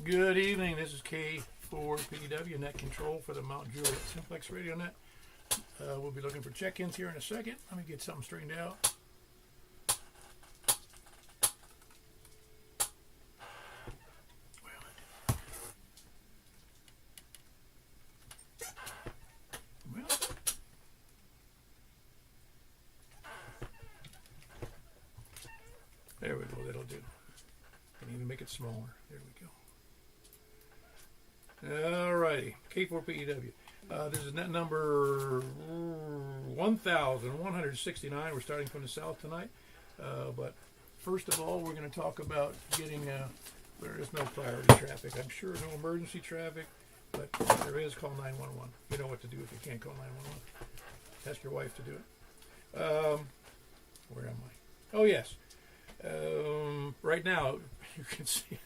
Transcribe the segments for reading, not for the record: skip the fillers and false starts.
Good evening. This is K4PW Net Control for the Mount Juliet Simplex Radio Net. We'll be looking for check-ins here in a second. Let me get something straightened out. There we go. That'll do. Can even make it smaller. There we go. Alrighty, K4PEW. This is net number 1,169. We're starting from the south tonight. But first of all, we're going to talk about getting, there is no priority traffic. I'm sure no emergency traffic, but if there is, call 911. You know what to do if you can't call 911. Ask your wife to do it. Where am I? Oh, yes. Right now, you can see.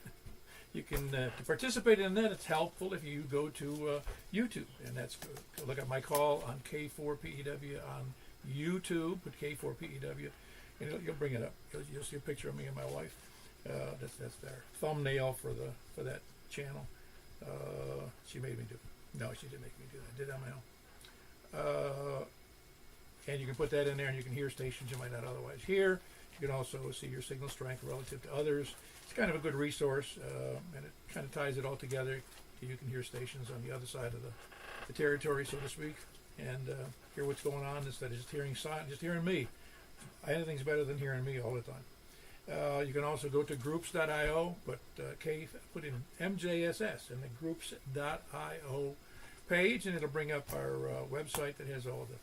You can to participate in that. It's helpful if you go to YouTube, and that's good. Look at my call on K4PEW on YouTube. Put K4PEW, and you'll bring it up. You'll see a picture of me and my wife. That's their thumbnail for that channel. She made me do it. No, she didn't make me do that. I did it on my own. And you can put that in there, and you can hear stations you might not otherwise hear. You can also see your signal strength relative to others. It's kind of a good resource, and it kind of ties it all together. You can hear stations on the other side of the territory, so to speak, and hear what's going on instead of just hearing me. Anything's better than hearing me all the time. You can also go to groups.io, put in MJSS in the groups.io page, and it'll bring up our website that has all the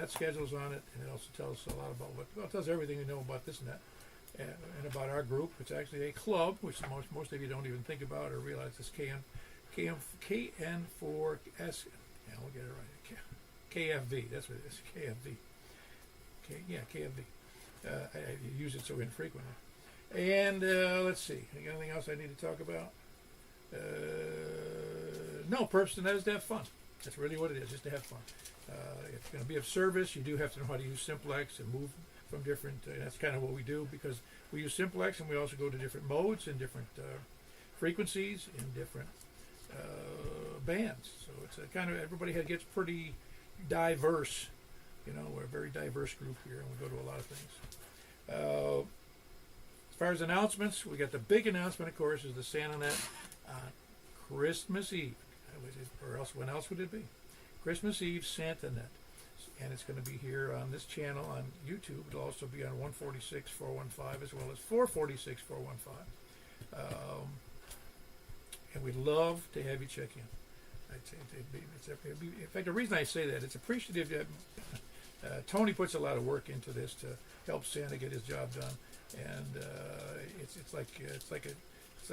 net schedules on it, and it also tells us a lot about it tells everything you know about this net. And about our group. It's actually a club, which most of you don't even think about or realize it's KN4S. Yeah, we'll get it right. KFV. That's what it is. KFV. KFV. I use it so infrequently. And let's see. Anything else I need to talk about? No, purpose of that is to have fun. That's really what it is, just to have fun. If it's going to be of service, you do have to know how to use Simplex and move from different, that's kind of what we do, because we use Simplex and we also go to different modes and different frequencies and different bands. So it's a kind of, everybody gets pretty diverse. You know, we're a very diverse group here, and we go to a lot of things. As far as announcements, we got the big announcement, of course, is the SantaNet on Christmas Eve. Or else, when else would it be? Christmas Eve SantaNet. And it's going to be here on this channel on YouTube. It'll also be on 146.415 as well as 446.415. And we'd love to have you check in. In fact, the reason I say that, it's appreciative that Tony puts a lot of work into this to help Santa get his job done. And it's like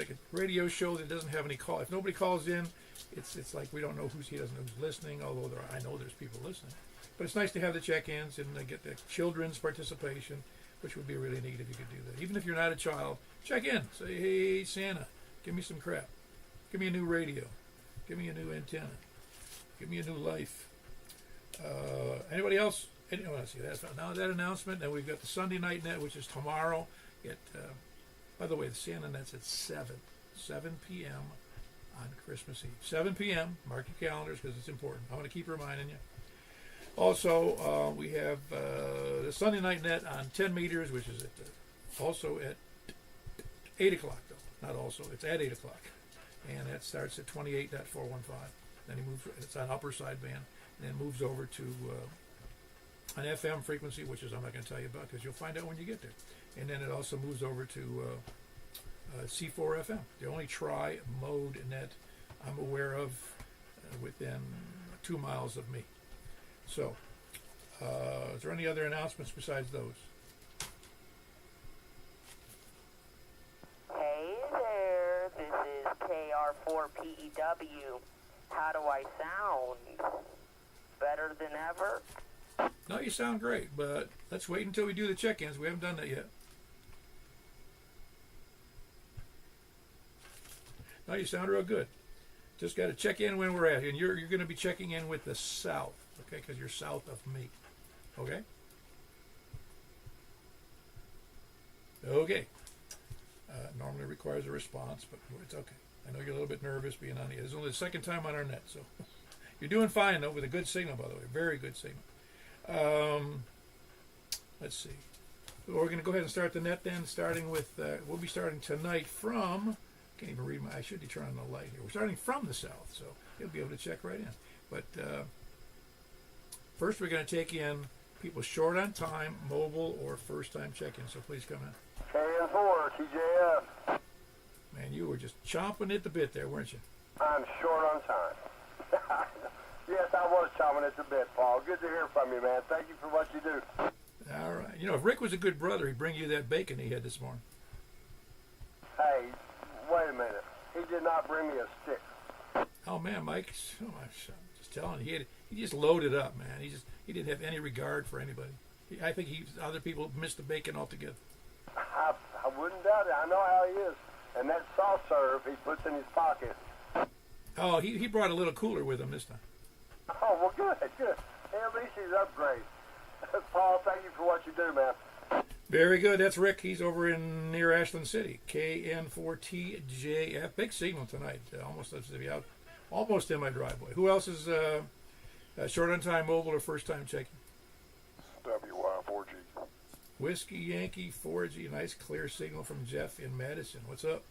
a radio show that doesn't have any call. If nobody calls in, it's like we don't know he doesn't know who's listening. Although I know there's people listening. But it's nice to have the check-ins and get the children's participation, which would be really neat if you could do that. Even if you're not a child, check in. Say, hey, Santa, give me some crap. Give me a new radio. Give me a new antenna. Give me a new life. Anybody else? Let's see. Now that announcement. Then we've got the Sunday Night Net, which is tomorrow. By the way, the Santa Net's at 7 p.m. on Christmas Eve. 7 p.m. Mark your calendars because it's important. I want to keep reminding you. Also, we have the Sunday Night Net on 10 meters, which is also at 8 o'clock, though. Not also, it's at 8 o'clock. And that starts at 28.415. Then it's on upper sideband, and then moves over to an FM frequency, which is I'm not going to tell you about because you'll find out when you get there. And then it also moves over to C4 FM, the only tri-mode net I'm aware of within 2 miles of me. So, is there any other announcements besides those? Hey there, this is KR4PEW. How do I sound? Better than ever? No, you sound great, but let's wait until we do the check-ins. We haven't done that yet. No, you sound real good. Just got to check in when we're at, and you're going to be checking in with the south, okay? Because you're south of me, okay? Okay. Normally requires a response, but it's okay. I know you're a little bit nervous being on here. It's only the second time on our net, so you're doing fine, though, with a good signal, by the way. Very good signal. Let's see. Well, we're going to go ahead and start the net then, starting with, we'll be starting tonight from, can't even read I should be turning on the light here. We're starting from the south, so you'll be able to check right in. But first we're going to take in people short on time, mobile, or first time check-in, so please come in. KN4, TJF. Man, you were just chomping at the bit there, weren't you? I'm short on time. Yes, I was chomping at the bit, Paul. Good to hear from you, man. Thank you for what you do. All right. You know, if Rick was a good brother, he'd bring you that bacon he had this morning. Hey, wait a minute. He did not bring me a stick. Oh, man, Mike. Oh, I'm just telling you, he just loaded up, man. He didn't have any regard for anybody. I think other people missed the bacon altogether. I wouldn't doubt it. I know how he is. And that soft serve he puts in his pocket. Oh, he brought a little cooler with him this time. Oh, well, good. Hey, at least he's upgraded. Paul, thank you for what you do, man. Very good. That's Rick. He's over in near Ashland City. KN4TJF. Big signal tonight. Almost lets to be out. Almost in my driveway. Who else is short on time mobile or first time checking? WY4G. Whiskey Yankee 4G. Nice clear signal from Jeff in Madison. What's up?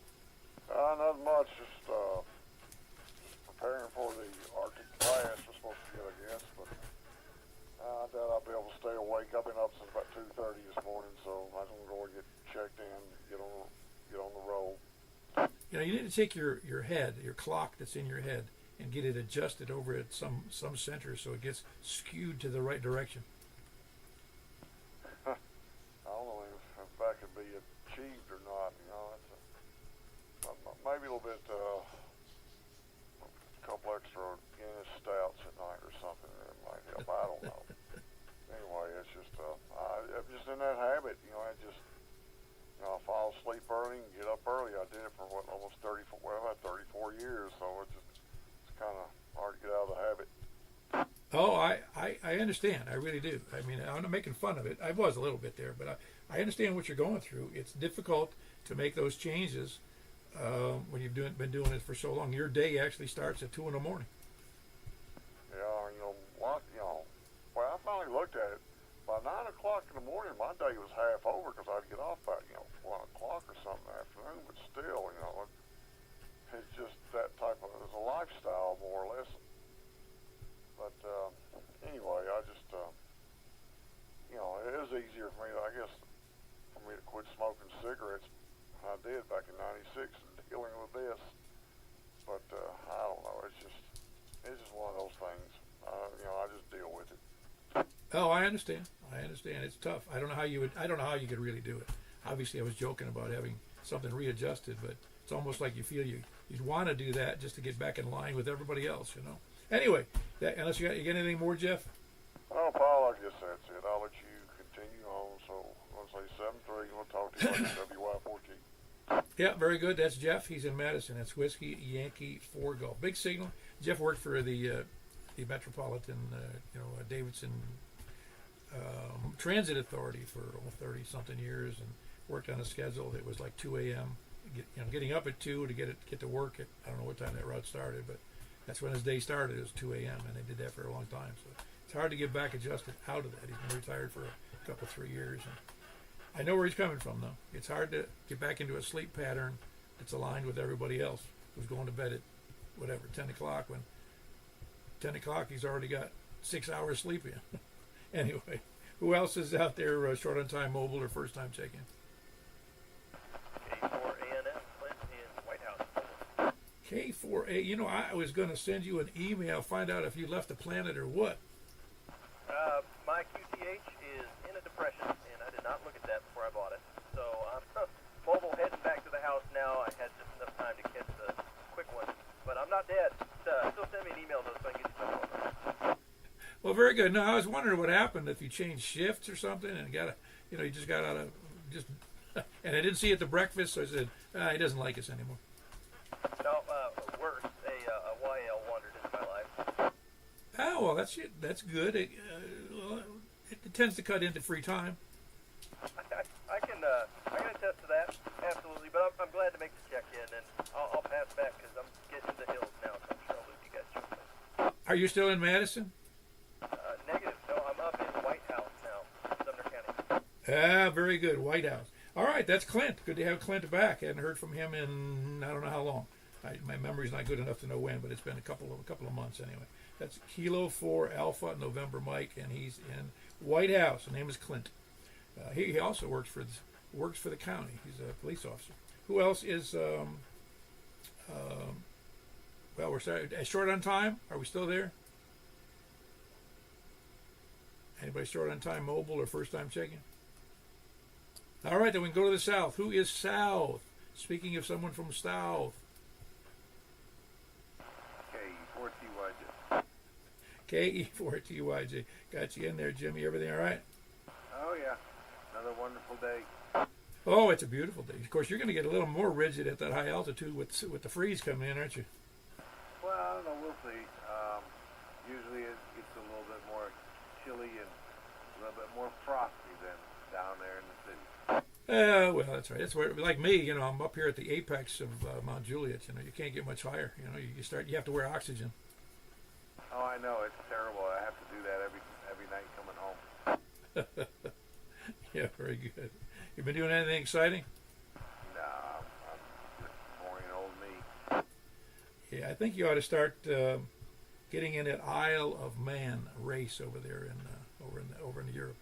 Not much. Just preparing for the Arctic blast we're supposed to get, I guess. But I doubt I'll be able to stay awake. I've been up since about 2:30 this morning, so I just want to go and get checked in, get on the roll. You know, you need to take your head, your clock that's in your head, and get it adjusted over at some center so it gets skewed to the right direction. I don't know if that could be achieved or not. You know, it's maybe a little bit, a couple extra Guinness stouts at night or something that might help. I don't know. Anyway, it's just I'm just in that habit. You know, I I fall asleep early and get up early. I did it for almost 34 years, so it's kind of hard to get out of the habit. Oh, I understand. I really do. I mean, I'm not making fun of it. I was a little bit there, but I understand what you're going through. It's difficult to make those changes when you've been doing it for so long. Your day actually starts at 2 in the morning. Yeah, you know what? You know, well, I finally looked at it. By 9 o'clock in the morning, my day was half over because I'd get off by 1 o'clock or something in the afternoon. But still, you know, it's just that type of it's a lifestyle more or less. But anyway, I just you know, it is easier for me, I guess, for me to quit smoking cigarettes. I did back in '96 and dealing with this. But I don't know. It's just one of those things. You know, I just deal with it. Oh, I understand. It's tough. I don't know how you could really do it. Obviously, I was joking about having something readjusted, but it's almost like you feel you want to do that just to get back in line with everybody else, you know. Anyway, unless you got anything more, Jeff? Oh, Paul, I guess that's it. I'll let you continue on. So let's say 7-3. We'll talk to you later. WY4G. Yeah, very good. That's Jeff. He's in Madison. That's Whiskey Yankee 4 Golf. Big signal. Jeff worked for the Metropolitan, Davidson Transit Authority for 30-something years, and worked on a schedule that was like 2 a.m. Getting up at 2 to get to work at, I don't know what time that route started, but that's when his day started. It was 2 a.m. and they did that for a long time. So it's hard to get back adjusted out of that. He's been retired for a couple, 3 years. And I know where he's coming from, though. It's hard to get back into a sleep pattern that's aligned with everybody else who's going to bed at, 10 o'clock. When 10 o'clock, he's already got 6 hours sleep in. Anyway, who else is out there short on time mobile or first time check-in? K4ANF, Clint in White House. K4A, I was going to send you an email, find out if you left the planet or what. My QTH is in a depression, and I did not look at that before I bought it. So I'm mobile heading back to the house now. I had just enough time to catch the quick one, but I'm not dead. Still send me an email though so I can get you something. Well, very good. No, I was wondering what happened if you changed shifts or something and you just got out of and I didn't see you at the breakfast, so I said, he doesn't like us anymore. No, worse, a YL wandered into my life. Oh, well, that's good. It tends to cut into free time. I can attest to that, absolutely. But I'm pass back because I'm getting in the hills now, so I'm sure I'll lose you guys shortly. Are you still in Madison? Negative. No, I'm up in White House now, Sumner County. Ah, very good. White House. All right, that's Clint. Good to have Clint back. I hadn't heard from him in I don't know how long. My memory's not good enough to know when, but it's been a couple of months anyway. That's Kilo 4 Alpha November Mike, and he's in White House. His name is Clint. He also works for the county. He's a police officer. Who else is? Well, we're short on time. Are we still there? Anybody short on time, mobile or first time checking? All right, then we can go to the south. Who is south? Speaking of someone from south. KE4TYJ. KE4TYJ. Got you in there, Jimmy. Everything all right? Oh, yeah. Another wonderful day. Oh, it's a beautiful day. Of course, you're going to get a little more rigid at that high altitude with the freeze coming in, aren't you? Well, I don't know. We'll see. Usually it gets a little bit more chilly and a little bit more frosty than down there in the city. Well, that's right. That's where, like me, you know, I'm up here at the apex of Mount Juliet. You know, you can't get much higher. You know, you have to wear oxygen. Oh, I know. It's terrible. I have to do that every night coming home. Yeah, very good. You been doing anything exciting? Nah, I'm just boring old me. Yeah, I think you ought to start getting in that Isle of Man race over there over in Europe.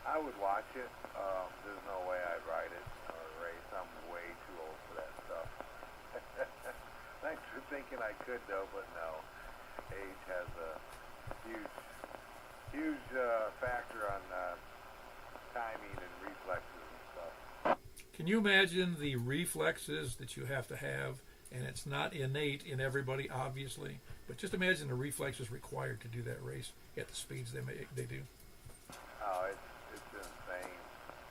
I would watch it. There's no way I'd ride it or race. I'm way too old for that stuff. Thanks for thinking I could, though, but no. Age has a huge factor on timing and reflexes and stuff. Can you imagine the reflexes that you have to have? And it's not innate in everybody, obviously, but just imagine the reflexes required to do that race at the speeds they do. Oh, it's insane,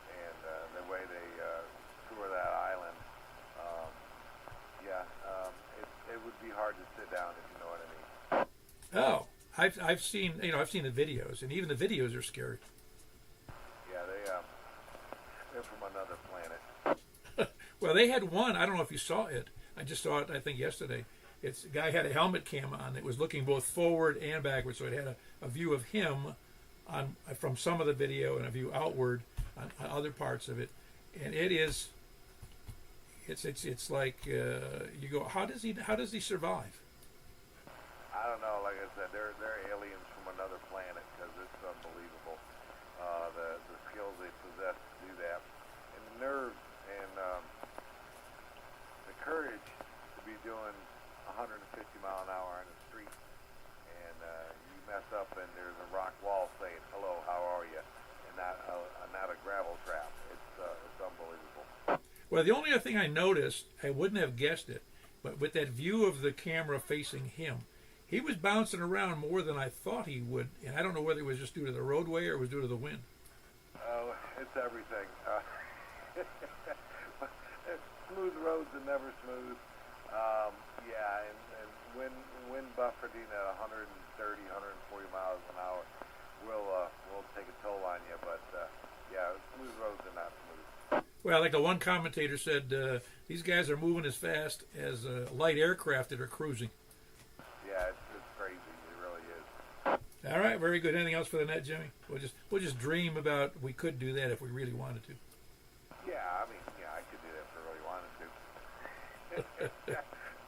and the way they tour that island, it would be hard to sit down if you know what I mean. Oh, I've seen the videos, and even the videos are scary. Yeah, they're from another planet. Well, they had one. I don't know if you saw it. I just saw it, I think, yesterday. A guy had a helmet cam on that was looking both forward and backwards, so it had a view of him from some of the video and a view outward on other parts of it, and it's like you go, how does he survive? I don't know. Like I said, they're aliens from another planet because it's unbelievable. The skills they possess to do that, and the nerves and the courage to be doing 150 mile an hour on the street, and you mess up and there's a rock wall saying hello, how are you, and not a gravel trap. It's unbelievable. Well, the only other thing I noticed, I wouldn't have guessed it, but with that view of the camera facing him, he was bouncing around more than I thought he would, and I don't know whether it was just due to the roadway or it was due to the wind. Oh, it's everything. Smooth roads are never smooth. Yeah, and wind buffeting at 130, 140 miles an hour will take a toll on you. But yeah, smooth roads are not smooth. Well, like the one commentator said, these guys are moving as fast as light aircraft that are cruising. Yeah, it's crazy. It really is. All right, very good. Anything else for the net, Jimmy? We'll just dream about we could do that if we really wanted to. Yeah, I mean, yeah, I could do that if I really wanted to.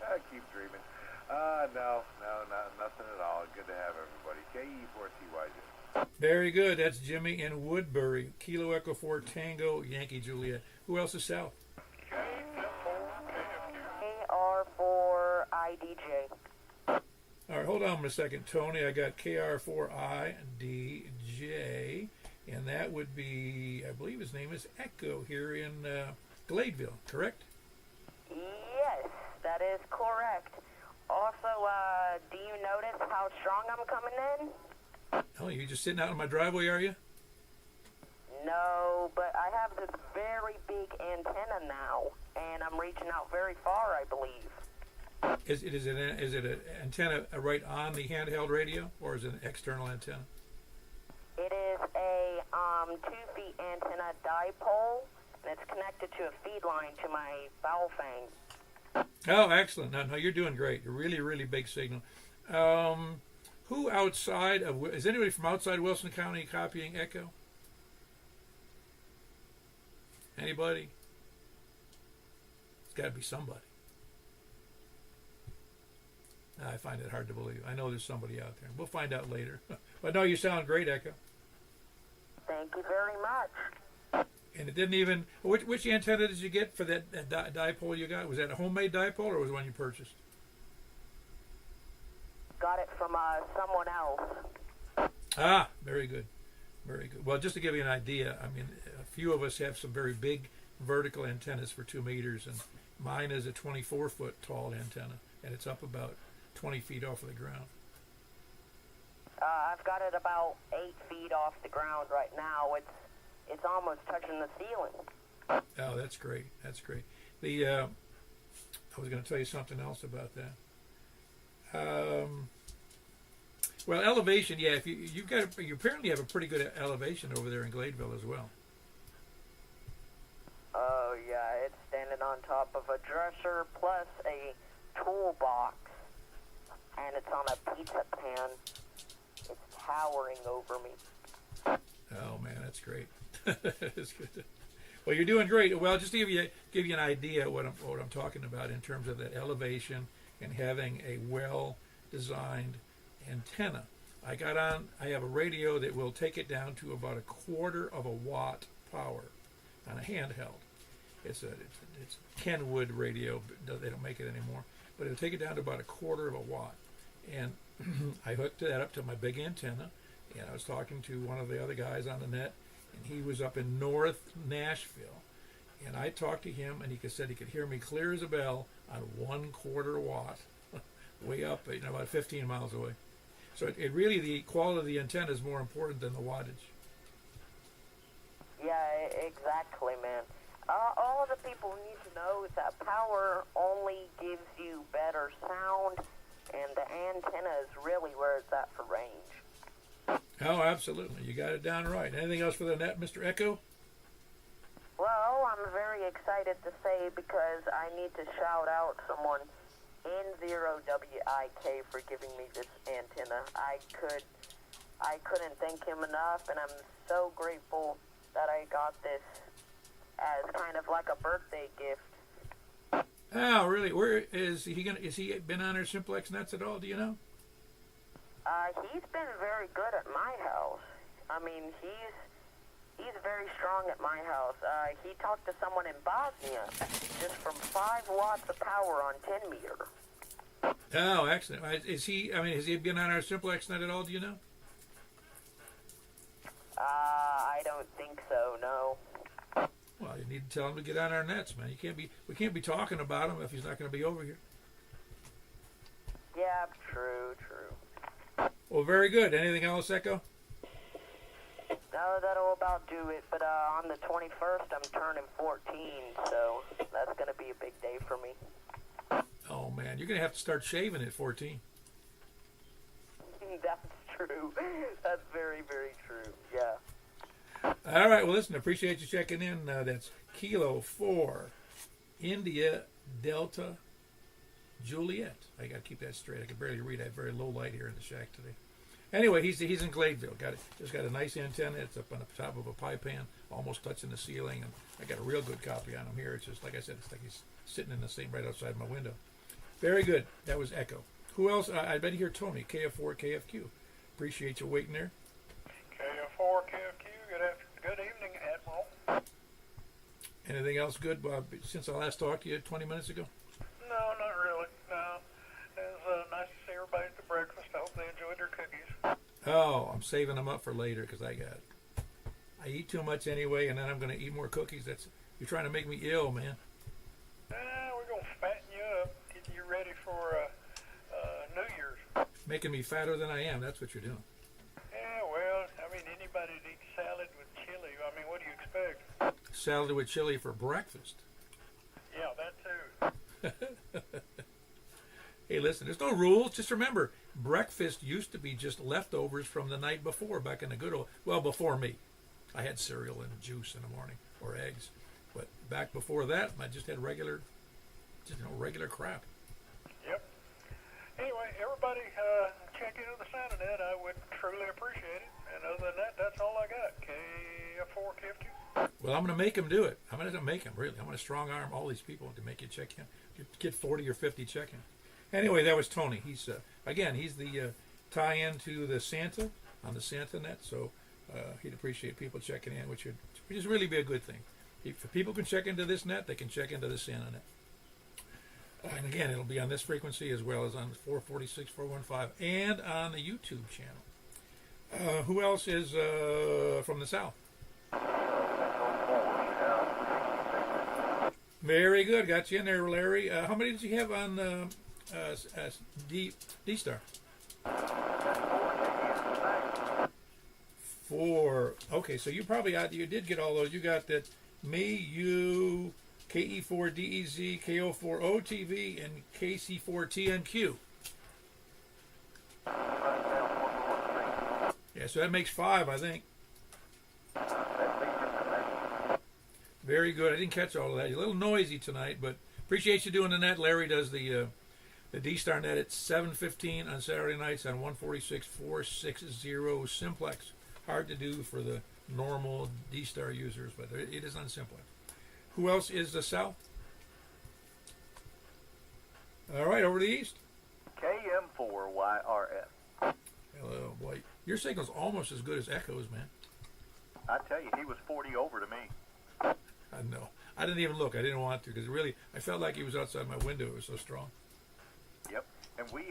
I keep dreaming. No, nothing at all. Good to have everybody. KE4TYJ. Very good. That's Jimmy in Woodbury. Kilo Echo 4 Tango Yankee Juliet. Who else is south? KR4IDJ. All right, hold on a second, Tony. I got KR4IDJ, and that would be, I believe his name is Echo here in Gladeville, correct? Yes, that is correct. Also, do you notice how strong I'm coming in? Oh, you just sitting out in my driveway, are you? No, but I have this very big antenna now, and I'm reaching out very far, I believe. Is it an antenna right on the handheld radio, or is it an external antenna? It is a 2-feet antenna dipole, and it's connected to a feed line to my foul fang. Oh, excellent. No, you're doing great. You're really, really big signal. Who outside of, is anybody from outside Wilson County copying Echo? Anybody? It's got to be somebody. I find it hard to believe. I know there's somebody out there. We'll find out later. But no, you sound great, Echo. Thank you very much. And it didn't even. Which antenna did you get for that dipole you got? Was that a homemade dipole or was it one you purchased? Got it from someone else. Ah, very good. Very good. Well, just to give you an idea, I mean, a few of us have some very big vertical antennas for 2 meters, and mine is a 24-foot tall antenna, and it's up about 20 feet off of the ground. I've got it about 8 feet off the ground right now. It's almost touching the ceiling. Oh, that's great. That's great. I was going to tell you something else about that. Well, elevation, yeah. If you apparently have a pretty good elevation over there in Gladeville as well. Oh yeah, it's standing on top of a dresser plus a toolbox, and it's on a pizza pan. It's towering over me. Oh man, that's great. That's good. Well, you're doing great. Well, just to give you an idea of what I'm talking about in terms of that elevation and having a well-designed antenna. I have a radio that will take it down to about 1/4 of a watt power on a handheld. It's Kenwood radio. They don't make it anymore, but it'll take it down to about 1/4 of a watt. And I hooked that up to my big antenna, and I was talking to one of the other guys on the net, and he was up in North Nashville, and I talked to him, and he said he could hear me clear as a bell on 1/4 watt, way up, about 15 miles away. So it really, the quality of the antenna is more important than the wattage. Yeah, exactly, man. All the people need to know is that power only gives you better sound, and the antenna is really where it's at for range. Oh, absolutely. You got it down right. Anything else for the net, Mr. Echo? Well, I'm very excited to say because I need to shout out someone N0WIK for giving me this antenna. I couldn't thank him enough, and I'm so grateful that I got this as kind of like a birthday gift. Oh, really? Where is he gonna? Is he been on our Simplex nets at all? Do you know? He's been very good at my house. I mean, he's very strong at my house. He talked to someone in Bosnia just from 5 watts of power on 10 meter. Oh, excellent. Has he been on our Simplex net at all? Do you know? I don't think so. No. Well, you need to tell him to get on our nets, man. We can't be talking about him if he's not going to be over here. Yeah, true. Well, very good. Anything else, Echo? No, that'll about do it. But on the 21st, I'm turning 14, so that's going to be a big day for me. Oh, man. You're going to have to start shaving at 14. That's true. That's very, very true. Yeah. All right. Well, listen, appreciate you checking in. That's Kilo 4, India, Delta, Juliet. I got to keep that straight. I can barely read. I have very low light here in the shack today. Anyway, he's in Gladeville. Just got a nice antenna. It's up on the top of a pie pan, almost touching the ceiling, and I got a real good copy on him here. It's just like I said. It's like he's sitting in the same right outside my window. Very good. That was Echo. Who else? I bet you hear Tony, KF4 KFQ. Appreciate you waiting there. KF4 KFQ. Good evening, Admiral. Anything else good, Bob? Since I last talked to you 20 minutes ago. No, not really. No. It was nice to see everybody at the breakfast. I hope they enjoyed their cookies. Oh, I'm saving them up for later because I eat too much anyway, and then I'm going to eat more cookies. You're trying to make me ill, man. We're going to fatten you up, get you ready for New Year's. Making me fatter than I am. That's what you're doing. Yeah, well, I mean, anybody that eats salad with chili, I mean, what do you expect? Salad with chili for breakfast. Yeah, that too. Hey, listen, there's no rules. Just remember, breakfast used to be just leftovers from the night before, back in the good old, well, before me. I had cereal and juice in the morning, or eggs. But back before that, I just had regular just regular crap. Yep. Anyway, everybody check into the Santa Net. I would truly appreciate it. And other than that, that's all I got. KF4, KF2. Well, I'm going to make them do it. I'm going to make them, really. I'm going to strong arm all these people to make you check in. Get 40 or 50 check-in. Anyway, that was Tony. He's he's the tie-in to the Santa on the Santa Net, so he'd appreciate people checking in, which would just really be a good thing. If people can check into this net, they can check into the Santa Net. And again, it'll be on this frequency as well as on 446, 415, and on the YouTube channel. Who else is from the South? Very good. Got you in there, Larry. How many did you have on D-Star? 4. Okay, so you probably you did get all those. You got that me, you, KE4DEZ, KO4OTV, and KC4TNQ. Yeah, so that makes 5, I think. Very good. I didn't catch all of that. You're a little noisy tonight, but appreciate you doing the net. Larry does the D-Star net at 7:15 on Saturday nights on 146 460 Simplex. Hard to do for the normal D-Star users, but it is on Simplex. Who else is the South? All right, over to the East. KM4YRF. Hello, boy. Your signal's almost as good as Echo's, man. I tell you, he was 40 over to me. I know. I didn't even look. I didn't want to because really, I felt like he was outside my window. It was so strong. Yep. And we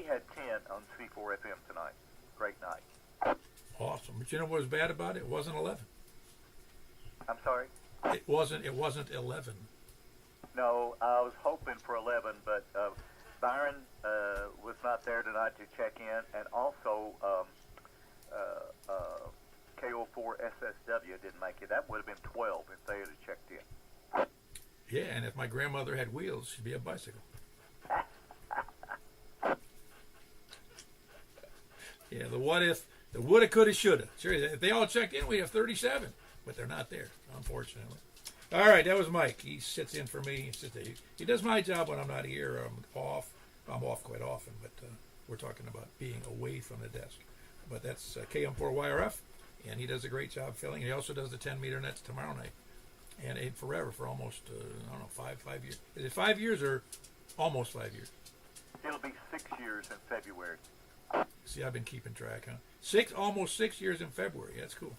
had 10 on C4 FM tonight. Great night. Awesome. But you know what was bad about it? It wasn't 11. I'm sorry? It wasn't 11. No, I was hoping for 11, but Byron was not there tonight to check in, and also KO4 SSW didn't make it. That would have been 12 if they had checked in. Yeah, and if my grandmother had wheels, she'd be a bicycle. Yeah, the what if, the woulda, coulda, shoulda. Sure, if they all checked in, we have 37, but they're not there, unfortunately. All right, that was Mike. He sits in for me. He does my job when I'm not here. I'm off. I'm off quite often, but we're talking about being away from the desk. But that's KM4YRF, and he does a great job filling. He also does the 10-meter nets tomorrow night, and forever for almost, I don't know, 5 years. Is it 5 years or almost 5 years? It'll be 6 years in February. See, I've been keeping track, huh? Almost 6 years in February. That's cool.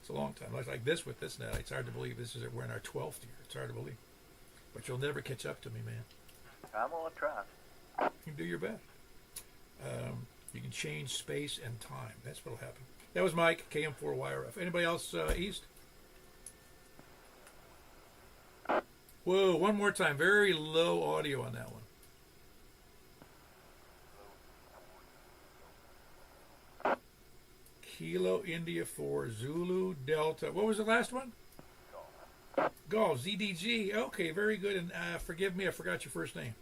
It's a long time. Like this with this net, it's hard to believe we're in our 12th year. It's hard to believe. But you'll never catch up to me, man. I'm going to try. You can do your best. You can change space and time. That's what'll happen. That was Mike, KM4YRF. Anybody else East? Whoa, one more time. Very low audio on that one. Kilo India 4 Zulu Delta. What was the last one? Golf ZDG. Okay, very good. And forgive me, I forgot your first name.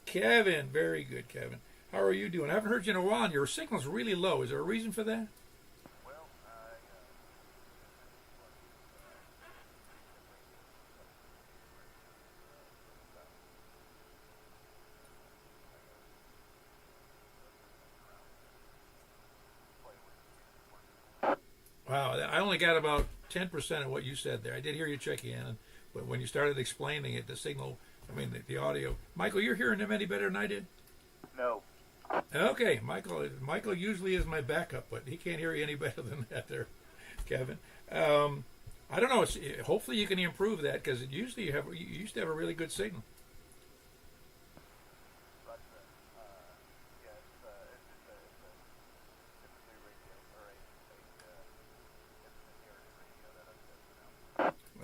Kevin. Very good, Kevin. How are you doing? I haven't heard you in a while, and your signal's really low. Is there a reason for that? Wow, I only got about 10% of what you said there. I did hear you checking in, but when you started explaining it, the signal, the audio. Michael, you're hearing him any better than I did? No. Okay, Michael usually is my backup, but he can't hear you any better than that there, Kevin. I don't know. Hopefully you can improve that because you used to have a really good signal.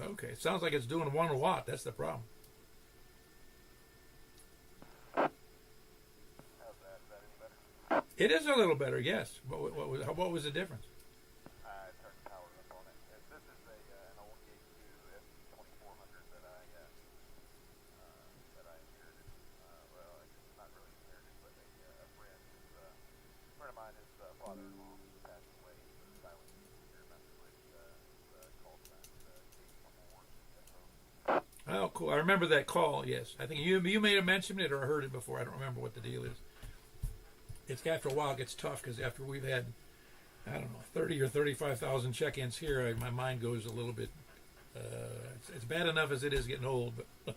Okay, it sounds like it's doing 1 watt. That's the problem. It is a little better, yes. What was the difference? I turned the power up on it. This is an old Gate 2 F2400 that I inherited. Well, I guess not really inherited, but a friend of mine, his father-in-law passed away. So the silent computer messed with call signs. Oh, cool. cool. I remember that call. Yes, I think you may have mentioned it or I heard it before. I don't remember what the deal is. It's after a while it gets tough because after we've had, I don't know, 30 or 35,000 check-ins here, my mind goes a little bit. It's bad enough as it is getting old, but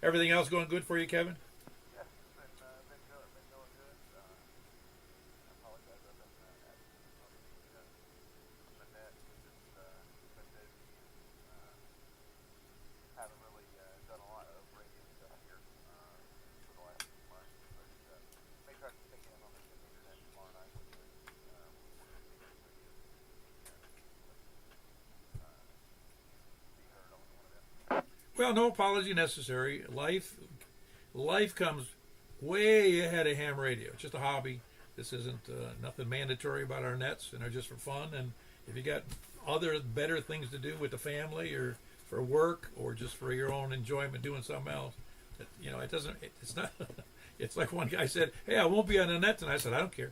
everything else going good for you, Kevin? Yeah, been good. Been going good. I apologize. I've been the net. Just been busy. Haven't really done a lot of radio stuff here for the last few months, but may try to stick in on the internet tomorrow night with the be heard on one of them. Well, no apology necessary. Life comes way ahead of ham radio. It's just a hobby. This isn't nothing mandatory about our nets, and they're just for fun. And if you got other better things to do with the family, or for work, or just for your own enjoyment, doing something else, it doesn't. It's not. It's like one guy said, "Hey, I won't be on the net tonight." I said, "I don't care."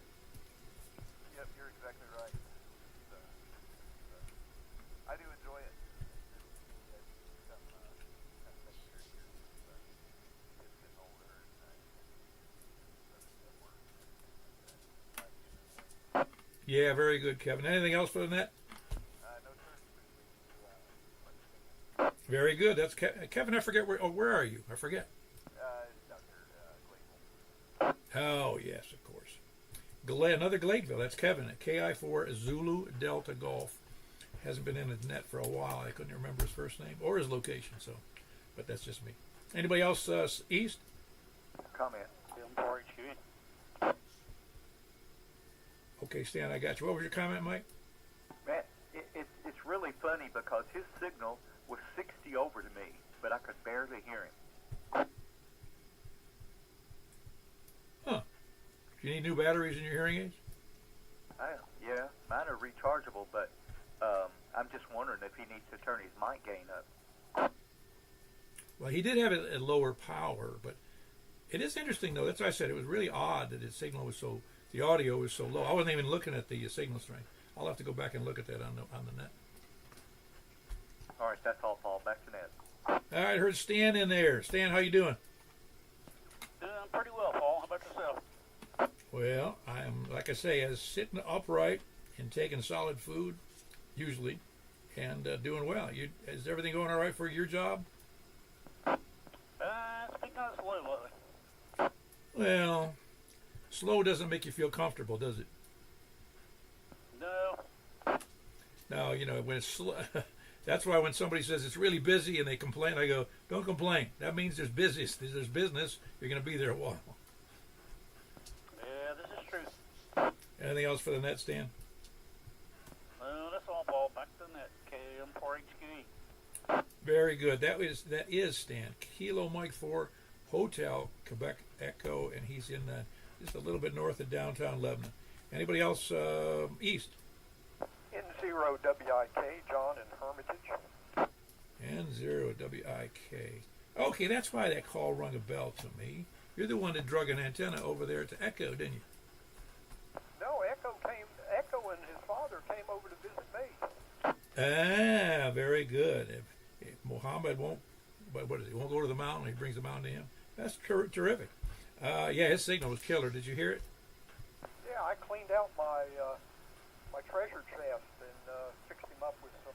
Yep, you're exactly right. I do enjoy it. Some kind of second year here. It's getting older and Yeah, very good, Kevin. Anything else for the net? no, sir. Very good. That's Kevin. I forget where. Oh, where are you? I forget. Dr. Gladwell. Oh yes, of course. Another Gladeville. That's Kevin at KI4 Zulu Delta Golf. Hasn't been in the net for a while. I couldn't remember his first name or his location. So, but that's just me. Anybody else east? Comment. Okay, Stan, I got you. What was your comment, Mike? Man, it's really funny because his signal was 60 over to me, but I could barely hear him. Huh. Do you need new batteries in your hearing aids? Yeah, mine are rechargeable, but I'm just wondering if he needs to turn his mic gain up. Well, he did have it at lower power, but it is interesting, though. That's why I said it was really odd that his signal was so, the audio was so low. I wasn't even looking at the signal strength. I'll have to go back and look at that on the net. All right, that's all, Paul. Back to Ned. All right, I heard Stan in there. Stan, how you doing? Doing pretty well, Paul. How about yourself? Well, I'm, like I say, as sitting upright and taking solid food, usually, and doing well. Is everything going all right for your job? It's been kind of slow lately. Well, slow doesn't make you feel comfortable, does it? No. No, when it's slow, that's why when somebody says it's really busy and they complain, I go, don't complain. That means there's business. There's business. You're going to be there a while. Yeah, this is true. Anything else for the net, Stan? Well, that's all, Paul. Back to the net. KM4HQE. Very good. That is Stan. Kilo Mike 4 Hotel Quebec Echo, and he's in just a little bit north of downtown Lebanon. Anybody else east? N0WIK, John in Hermitage. N0WIK. Okay, that's why that call rung a bell to me. You're the one that drug an antenna over there to Echo, didn't you? No, Echo and his father came over to visit me. Ah, very good. If Mohammed won't go to the mountain, he brings the mountain to him. That's terrific. Yeah, his signal was killer. Did you hear it? Yeah, I cleaned out my treasure chest and fixed him up with some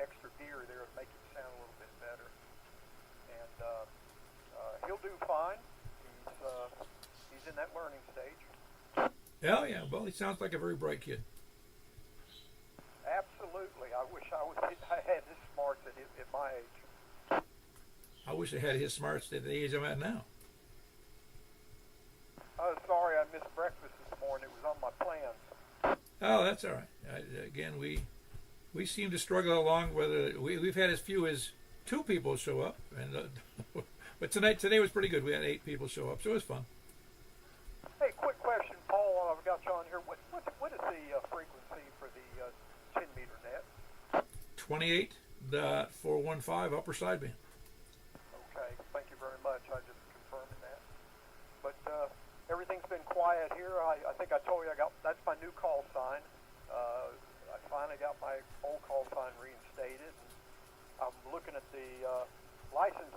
extra gear there to make it sound a little bit better. And he'll do fine. He's in that learning stage. Hell yeah. Well, he sounds like a very bright kid. Absolutely. I wish I had his smarts at my age. I wish I had his smarts at the age I'm at now. Sorry, I missed breakfast this morning. It was on my plans. Oh, that's all right. Again, we seem to struggle along. Whether we've had as few as 2 people show up, and but today was pretty good. We had 8 people show up, so it was fun. Hey, quick question, Paul. While I've got you on here, what is the frequency for the 10-meter net? 28.415 upper sideband. Okay, thank you very much. I just confirming that. But everything's been quiet here. I think I told you that's my new call sign. I finally got my old call sign reinstated. I'm looking at the license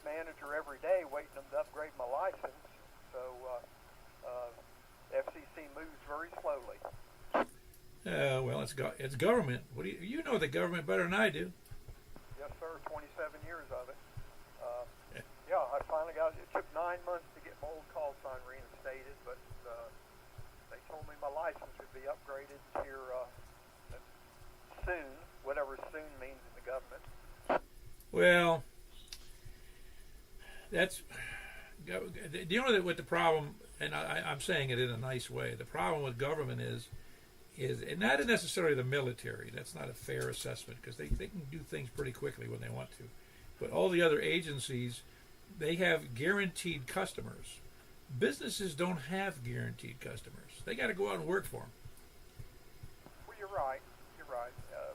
it's government. What do you know the government better than I do? Yes, sir. 27 years of it. Yeah, I finally got it. It took 9 months to get my old call sign reinstated, but they told me my license would be upgraded here soon, whatever soon means in the government. Well, that's do you know that what the problem, and I'm saying it in a nice way. The problem with government is not necessarily the military. That's not a fair assessment because they can do things pretty quickly when they want to. But all the other agencies, they have guaranteed customers. Businesses don't have guaranteed customers. They got to go out and work for them. Well, you're right. You're right.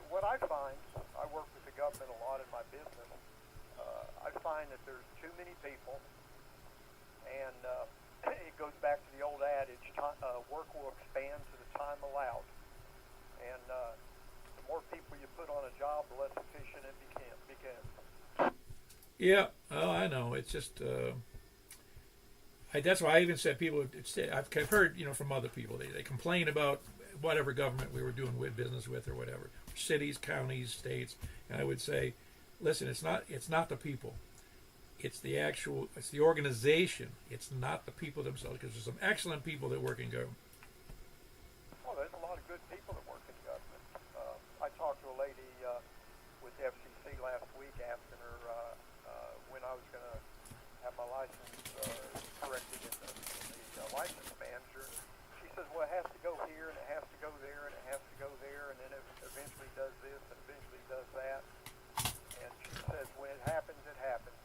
What I find, I work with the government a lot in my business. I find that there's too many people, and it goes back to the old adage, work will expand to the time allowed. And the more people you put on a job, the less efficient it becomes. Yeah, oh, I know. It's just that's why I even said people. I've heard from other people they complain about whatever government we were doing business with or whatever, cities, counties, states, and I would say, listen, it's not the people. It's the organization. It's not the people themselves, because there's some excellent people that work in government. Well, there's a lot of good people that work in government. I talked to a lady with the FCC last week asking her when I was going to have my license corrected in the license manager. She says, well, it has to go here, and it has to go there, and it has to go there, and then it eventually does this, and eventually does that. And she says, when it happens, it happens.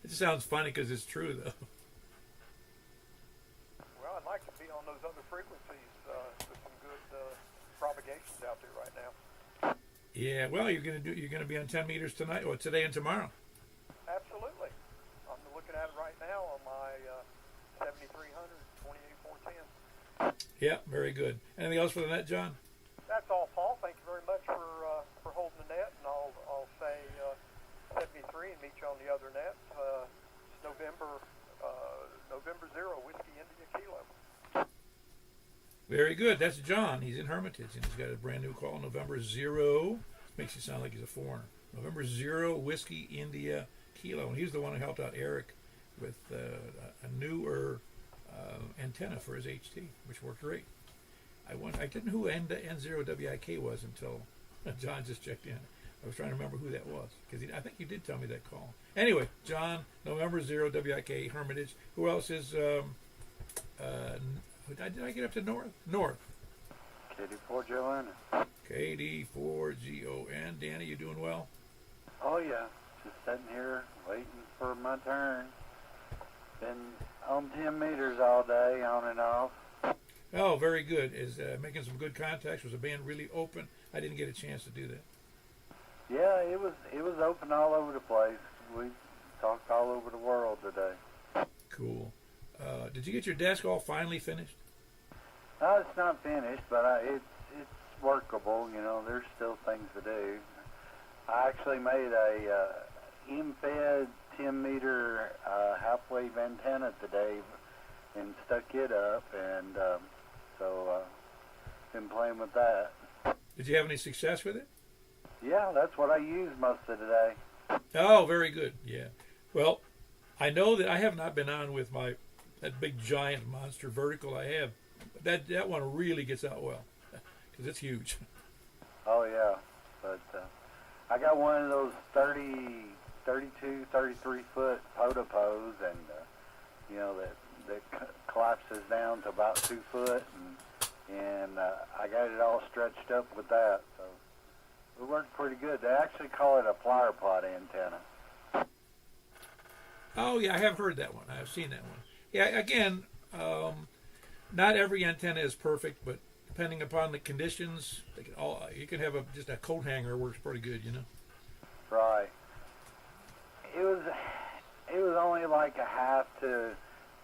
It sounds funny because it's true, though. Well, I'd like to be on those other frequencies with some good propagations out there right now. Yeah, well, you're gonna be on 10 meters tonight, or today and tomorrow. Absolutely. I'm looking at it right now on my 7300, 28410. Yeah, very good. Anything else for the net, John? That's all, Paul. Thank you very much for holding the net, and I'll say 73 and meet you on the other net. It's November 0, Whiskey India Kilo. Very good. That's John. He's in Hermitage, and he's got a brand new call, November 0. Makes you sound like he's a foreigner. November 0, Whiskey India Kilo. And he's the one who helped out Eric with a newer antenna for his HT, which worked great. I didn't know who N0WIK was until John just checked in. I was trying to remember who that was, because I think you did tell me that call. Anyway, John, November 0, WIK, Hermitage. Who else is, did I get up to North? KD4GON. KD4GON. Danny, you doing well? Oh, yeah. Just sitting here waiting for my turn. Been on 10 meters all day, on and off. Oh, very good. Is making some good contacts. Was the band really open? I didn't get a chance to do that. Yeah, it was open all over the place. We talked all over the world today. Cool. Did you get your desk all finally finished? No, it's not finished, but it's workable. There's still things to do. I actually made a M-fed 10-meter half-wave antenna today and stuck it up, and so been playing with that. Did you have any success with it? Yeah, that's what I used most of the day. Oh, very good. Yeah. Well, I know that I have not been on with that big giant monster vertical I have. But that one really gets out well because it's huge. Oh, yeah. But I got one of those 32, 33-foot potopos, and, that collapses down to about 2 foot, and I got it all stretched up with that. So it worked pretty good. They actually call it a flower pot antenna. Oh, yeah, I have heard that one. I've seen that one. Yeah, again, not every antenna is perfect, but depending upon the conditions, you can have just a coat hanger works pretty good, Right. It was only like a half to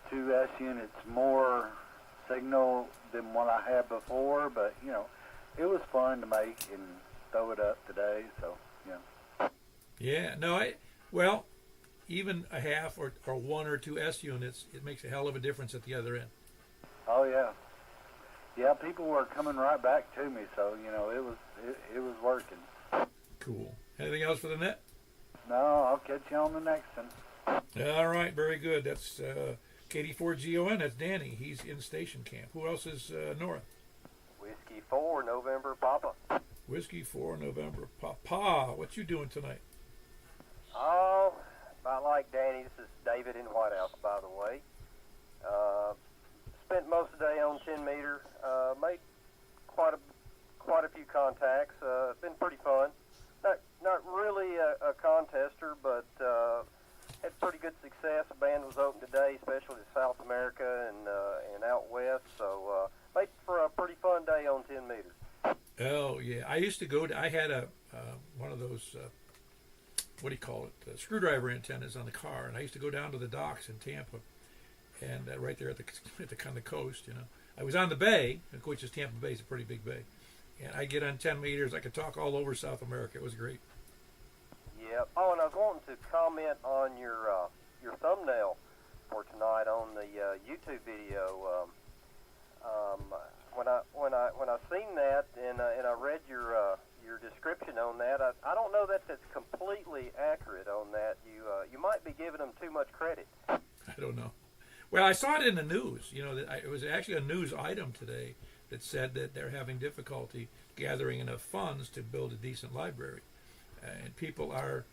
2 S units more signal than what I had before, but it was fun to make and throw it up today. So Yeah. No. Well, even a half or 1 or 2 S units, it makes a hell of a difference at the other end. Oh yeah. Yeah, people were coming right back to me, so it was working. Cool. Anything else for the net? No, I'll catch you on the next one. All right, very good. That's KD4GON. That's Danny. He's in station camp. Who else is north? Whiskey 4, November, Papa. Whiskey 4 November. Papa, what you doing tonight? Oh, about like Danny. This is David in White House, by the way. Spent most of the day on 10 meter. Made quite a few contacts. Been pretty fun. Not really a contester, but had pretty good success. The band was open today, especially in South America and out west. So made for a pretty fun day on 10 meters. Oh yeah, I used to go to. I had a one of those. What do you call it? Screwdriver antennas on the car, and I used to go down to the docks in Tampa, and right there at the kind of coast, I was on the bay, which is Tampa Bay is a pretty big bay, and I get on 10 meters. I could talk all over South America. It was great. Yeah. Oh, and I was wanting to comment on your thumbnail for tonight on the YouTube video. When I seen that and I read your description on that, I don't know that that's completely accurate on that. You might be giving them too much credit. I don't know. Well, I saw it in the news. It was actually a news item today that said that they're having difficulty gathering enough funds to build a decent library. And people are.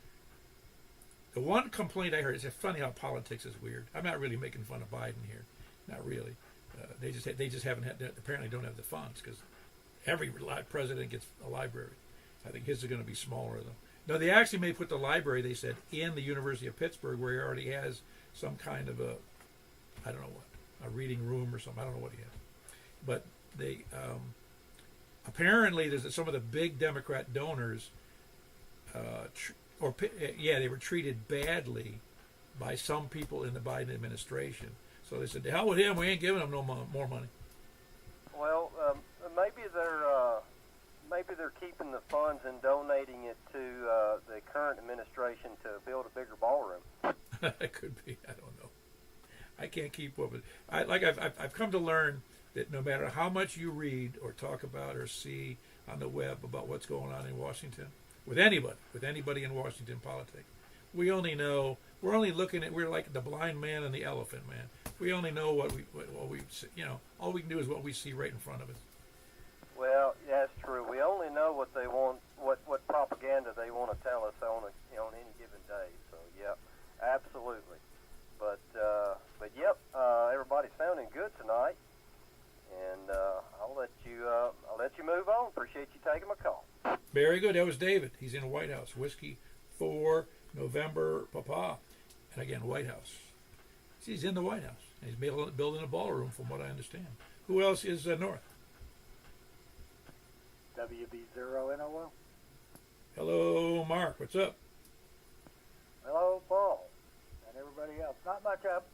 The one complaint I heard is it's funny how politics is weird. I'm not really making fun of Biden here, not really. They just haven't had, apparently don't have the funds because every president gets a library. I think his is going to be smaller though. No, they actually may put the library. They said in the University of Pittsburgh where he already has some kind of I don't know what, a reading room or something. I don't know what he has, but they apparently there's some of the big Democrat donors. They were treated badly by some people in the Biden administration. So they said, "To hell with him. We ain't giving him no more money." Well, maybe they're keeping the funds and donating it to the current administration to build a bigger ballroom. It could be. I don't know. I can't keep up with it. I've come to learn that no matter how much you read or talk about or see on the web about what's going on in Washington, with anybody in Washington politics, we're only looking at, we're like the blind man and the elephant man. We only know what we all we can do is what we see right in front of us. Well, that's true. We only know what they want, what propaganda they want to tell us on any given day. So yeah, absolutely. But yep, everybody's sounding good tonight, and I'll let you move on. Appreciate you taking my call. Very good. That was David. He's in White House. Whiskey 4 November Papa, and again White House. He's in the White House. He's building a ballroom, from what I understand. Who else is north? WB0NOL. Hello, Mark. What's up? Hello, Paul, and everybody else. Not much up.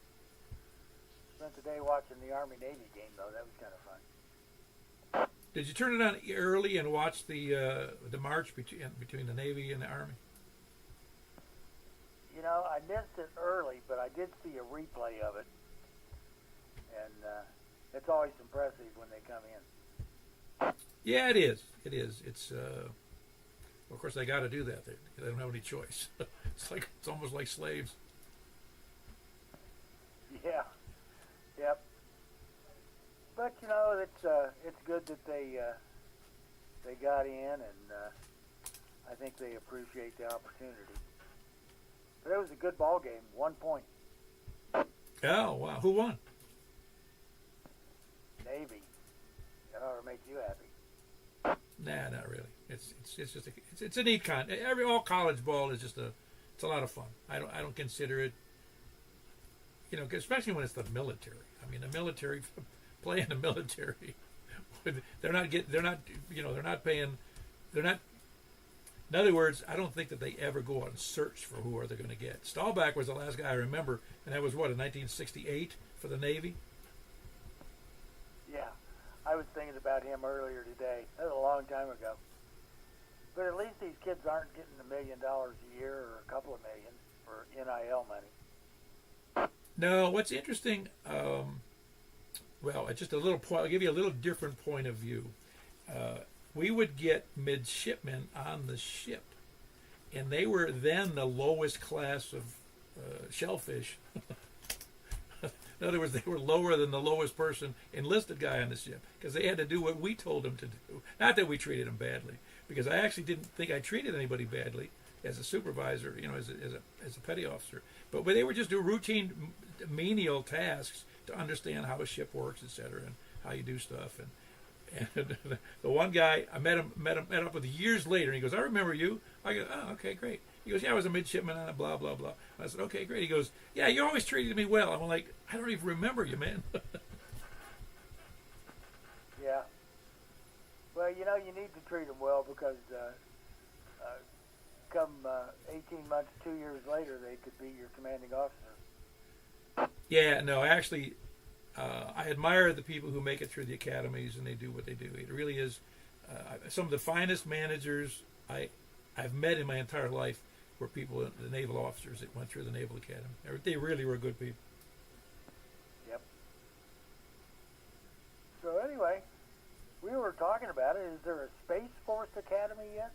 Spent the day watching the Army-Navy game, though. That was kind of fun. Did you turn it on early and watch the march between the Navy and the Army? I missed it early, but I did see a replay of it, and it's always impressive when they come in. Yeah, it is. It is. It's of course they got to do that. They don't have any choice. It's almost like slaves. Yeah. Yep. But it's good that they got in, and I think they appreciate the opportunity. But it was a good ball game. 1 point. Oh wow! Who won? Navy. That ought to make you happy. Nah, not really. It's just it's a neat con. All college ball is just it's a lot of fun. I don't consider it. Especially when it's the military. I mean, the military playing the military. They're not paying. In other words, I don't think that they ever go out and search for who are they going to get. Stahlback was the last guy I remember, and that was in 1968 for the Navy. Yeah, I was thinking about him earlier today. That was a long time ago. But at least these kids aren't getting $1 million a year or a couple of million for NIL money. No, what's interesting, well, just a little point. I'll give you a little different point of view. We would get midshipmen on the ship, and they were then the lowest class of shellfish. In other words, they were lower than the lowest person enlisted guy on the ship because they had to do what we told them to do. Not that we treated them badly, because I actually didn't think I treated anybody badly as a supervisor, as a petty officer. But they were just doing routine menial tasks to understand how a ship works, etc., and how you do stuff. And the one guy I met up with years later, and he goes, "I remember you." I go, "Oh, okay, great." He goes, "Yeah, I was a midshipman on a blah blah blah." I said, "Okay, great." He goes, "Yeah, you always treated me well." I'm like, "I don't even remember you, man." Yeah. Well, you need to treat them well because come 18 months, 2 years later, they could be your commanding officer. Yeah, no, actually, I admire the people who make it through the academies and they do what they do. It really is some of the finest managers I've met in my entire life were people, the naval officers that went through the Naval Academy. They really were good people. Yep. So anyway, we were talking about it. Is there a Space Force Academy yet?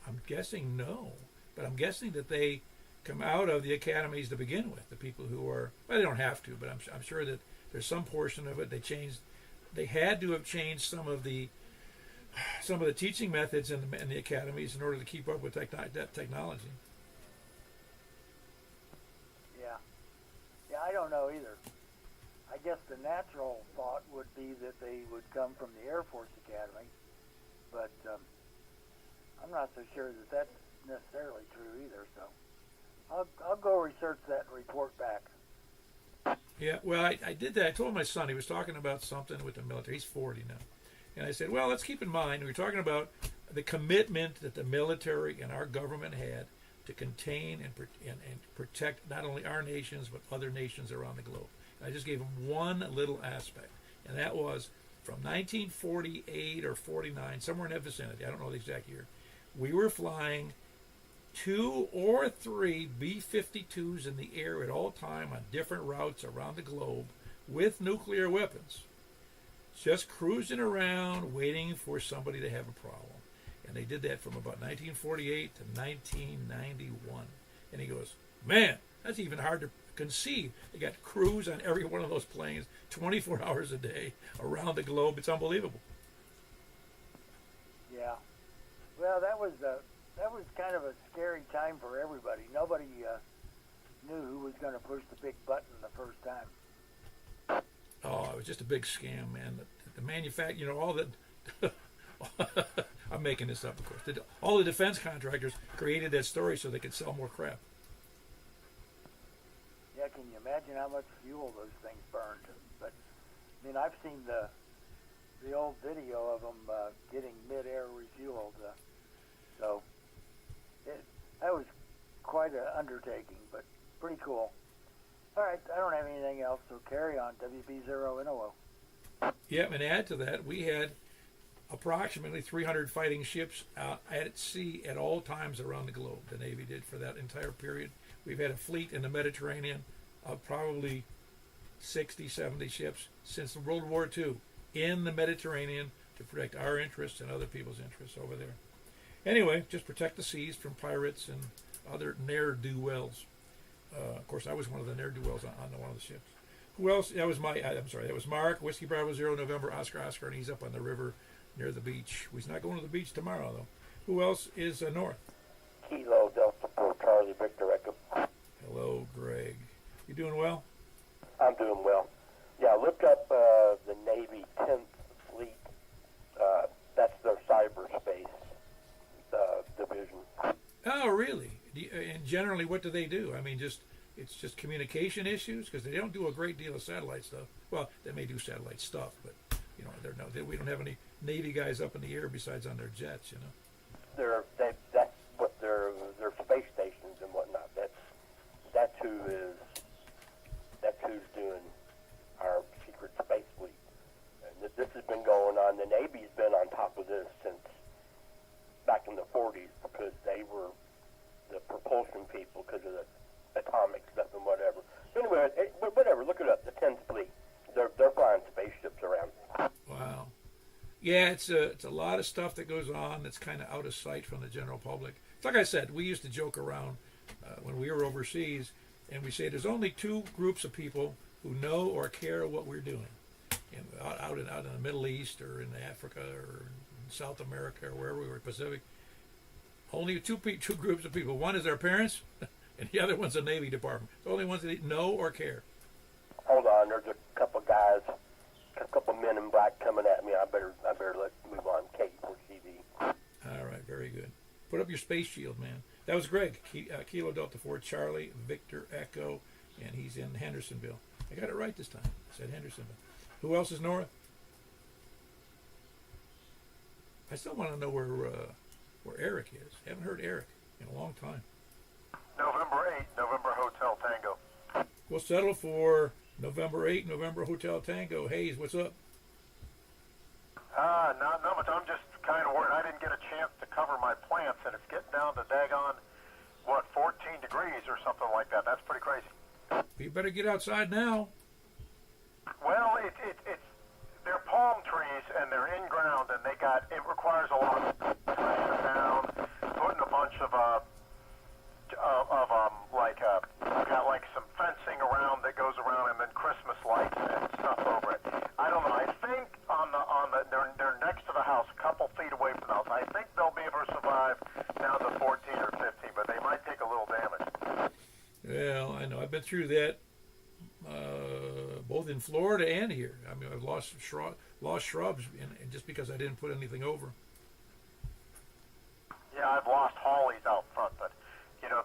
I'm guessing no, but I'm guessing that they come out of the academies to begin with. The people who are, well, they don't have to, but I'm sure that there's some portion of it. They had to have changed some of the teaching methods in the academies in order to keep up with that technology. Yeah, I don't know either. I guess the natural thought would be that they would come from the Air Force Academy, but I'm not so sure that that's necessarily true either. So I'll go research that and report back. Yeah, well, I did that. I told my son, he was talking about something with the military. He's 40 now. And I said, well, let's keep in mind, we're talking about the commitment that the military and our government had to contain and protect not only our nations, but other nations around the globe. And I just gave him one little aspect, and that was from 1948 or 49, somewhere in that vicinity, I don't know the exact year, we were flying 2 or 3 B-52s in the air at all time on different routes around the globe with nuclear weapons, just cruising around waiting for somebody to have a problem. And they did that from about 1948 to 1991. And he goes, man, that's even hard to conceive. They got crews on every one of those planes 24 hours a day around the globe. It's unbelievable. Yeah. Well, that was kind of a scary time for everybody. Nobody knew who was going to push the big button the first time. Oh, it was just a big scam, man. The manufacturer, all that. I'm making this up, of course. All the defense contractors created that story so they could sell more crap. Yeah, can you imagine how much fuel those things burned? But I mean, I've seen the old video of them getting mid-air refueled. So that was quite an undertaking, but pretty cool. All right, I don't have anything else, so carry on. WB0NOO. Yeah, and add to that, we had approximately 300 fighting ships out at sea at all times around the globe. The Navy did for that entire period. We've had a fleet in the Mediterranean of probably 60, 70 ships since World War II in the Mediterranean to protect our interests and other people's interests over there. Anyway, just protect the seas from pirates and other ne'er-do-wells. Of course, I was one of the ne'er-do-wells on one of the ships. Who else? That was Mark, Whiskey Bravo 0, November, Oscar, and he's up on the river near the beach. He's not going to the beach tomorrow, though. Who else is north? Kilo Delta 4 Charlie Victor Echo. Hello, Greg. You doing well? I'm doing well. Yeah, look up the Navy 10th Fleet. That's their cyberspace division. Oh, really? And generally, what do they do? I mean, it's just communication issues because they don't do a great deal of satellite stuff. Well, they may do satellite stuff, but we don't have any Navy guys up in the air besides on their jets. That's what their space stations and whatnot. That's who's doing our secret space fleet. And this has been going on. The Navy's been on top of this since back in the 40s because they were the propulsion people because of the atomic stuff and whatever. Anyway, whatever. Look it up. The 10th Fleet. They're flying spaceships around. Wow. Yeah, it's a lot of stuff that goes on that's kind of out of sight from the general public. It's like I said, we used to joke around when we were overseas, and we say there's only two groups of people who know or care what we're doing, out in the Middle East or in Africa or in South America or wherever we were, Pacific. Only two groups of people. One is our parents, and the other one's the Navy Department. The only ones that know or care. Hold on, there's a couple guys, a couple men in black coming at me. I better let move on. Kate for TV. All right, very good. Put up your space shield, man. That was Greg, Kilo Delta 4 Charlie Victor Echo, and he's in Hendersonville. I got it right this time. I said Hendersonville. Who else is north? I still want to know where Eric is. Haven't heard Eric in a long time. November 8th, November Hotel Tango. We'll settle for November 8, November Hotel Tango. Hayes, what's up? Not much. I'm just kind of worried. I didn't get a chance to cover my plants, and it's getting down to daggone, 14 degrees or something like that. That's pretty crazy. You better get outside now. Well, they're palm trees, and they're in ground, and it requires a lot of cutting them down, putting a bunch of we've got like some fencing around that goes around, and then Christmas lights and stuff over it. I don't know. I think they're next to the house, a couple feet away from the house. I think they'll be able to survive down to 14 or 15, but they might take a little damage. Well, I know. I've been through that, both in Florida and here. I mean, I've lost shrubs, and just because I didn't put anything over. Yeah, I've lost hollies out front, but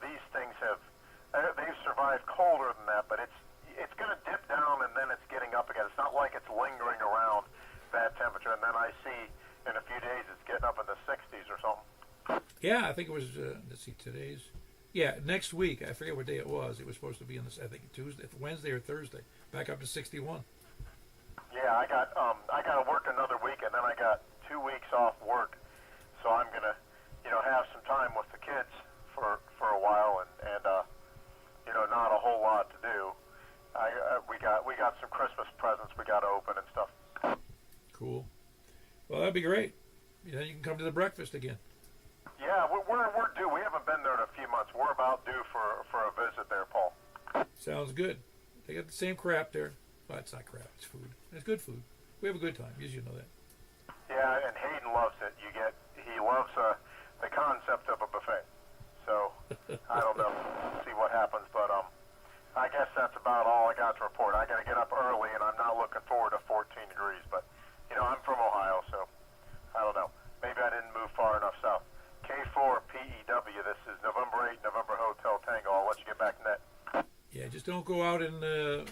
these things they've survived colder than that, but it's going to dip down and then it's getting up again. It's not like it's lingering around that temperature, and then I see in a few days it's getting up in the 60s or something. Yeah, I think it was. Let's see, today's. Yeah, next week. I forget what day it was. It was supposed to be in this. I think Tuesday, Wednesday or Thursday. Back up to 61. Yeah, I got to work another week, and then I got 2 weeks off work, so I'm gonna have some time with the kids for a while, and not a whole lot to do. We got some Christmas presents we got to open and stuff. Cool. Well, that'd be great. You can come to the breakfast again. Yeah, we're due. We haven't been there in a few months. We're about due for a visit there, Paul. Sounds good. They got the same crap there. Well, it's not crap. It's food. It's good food. We have a good time. You should know that. Yeah, and Hayden loves it. He loves the concept of a buffet. So I don't know. See what happens, but I guess that's about all I got to report. I got to get up early, and I'm not looking forward to 14 degrees. But I'm from Ohio, so I don't know. Maybe I didn't move far enough south. K4PEW. This is November 8, November Hotel Tango. I'll let you get back to that. Yeah, just don't go out in a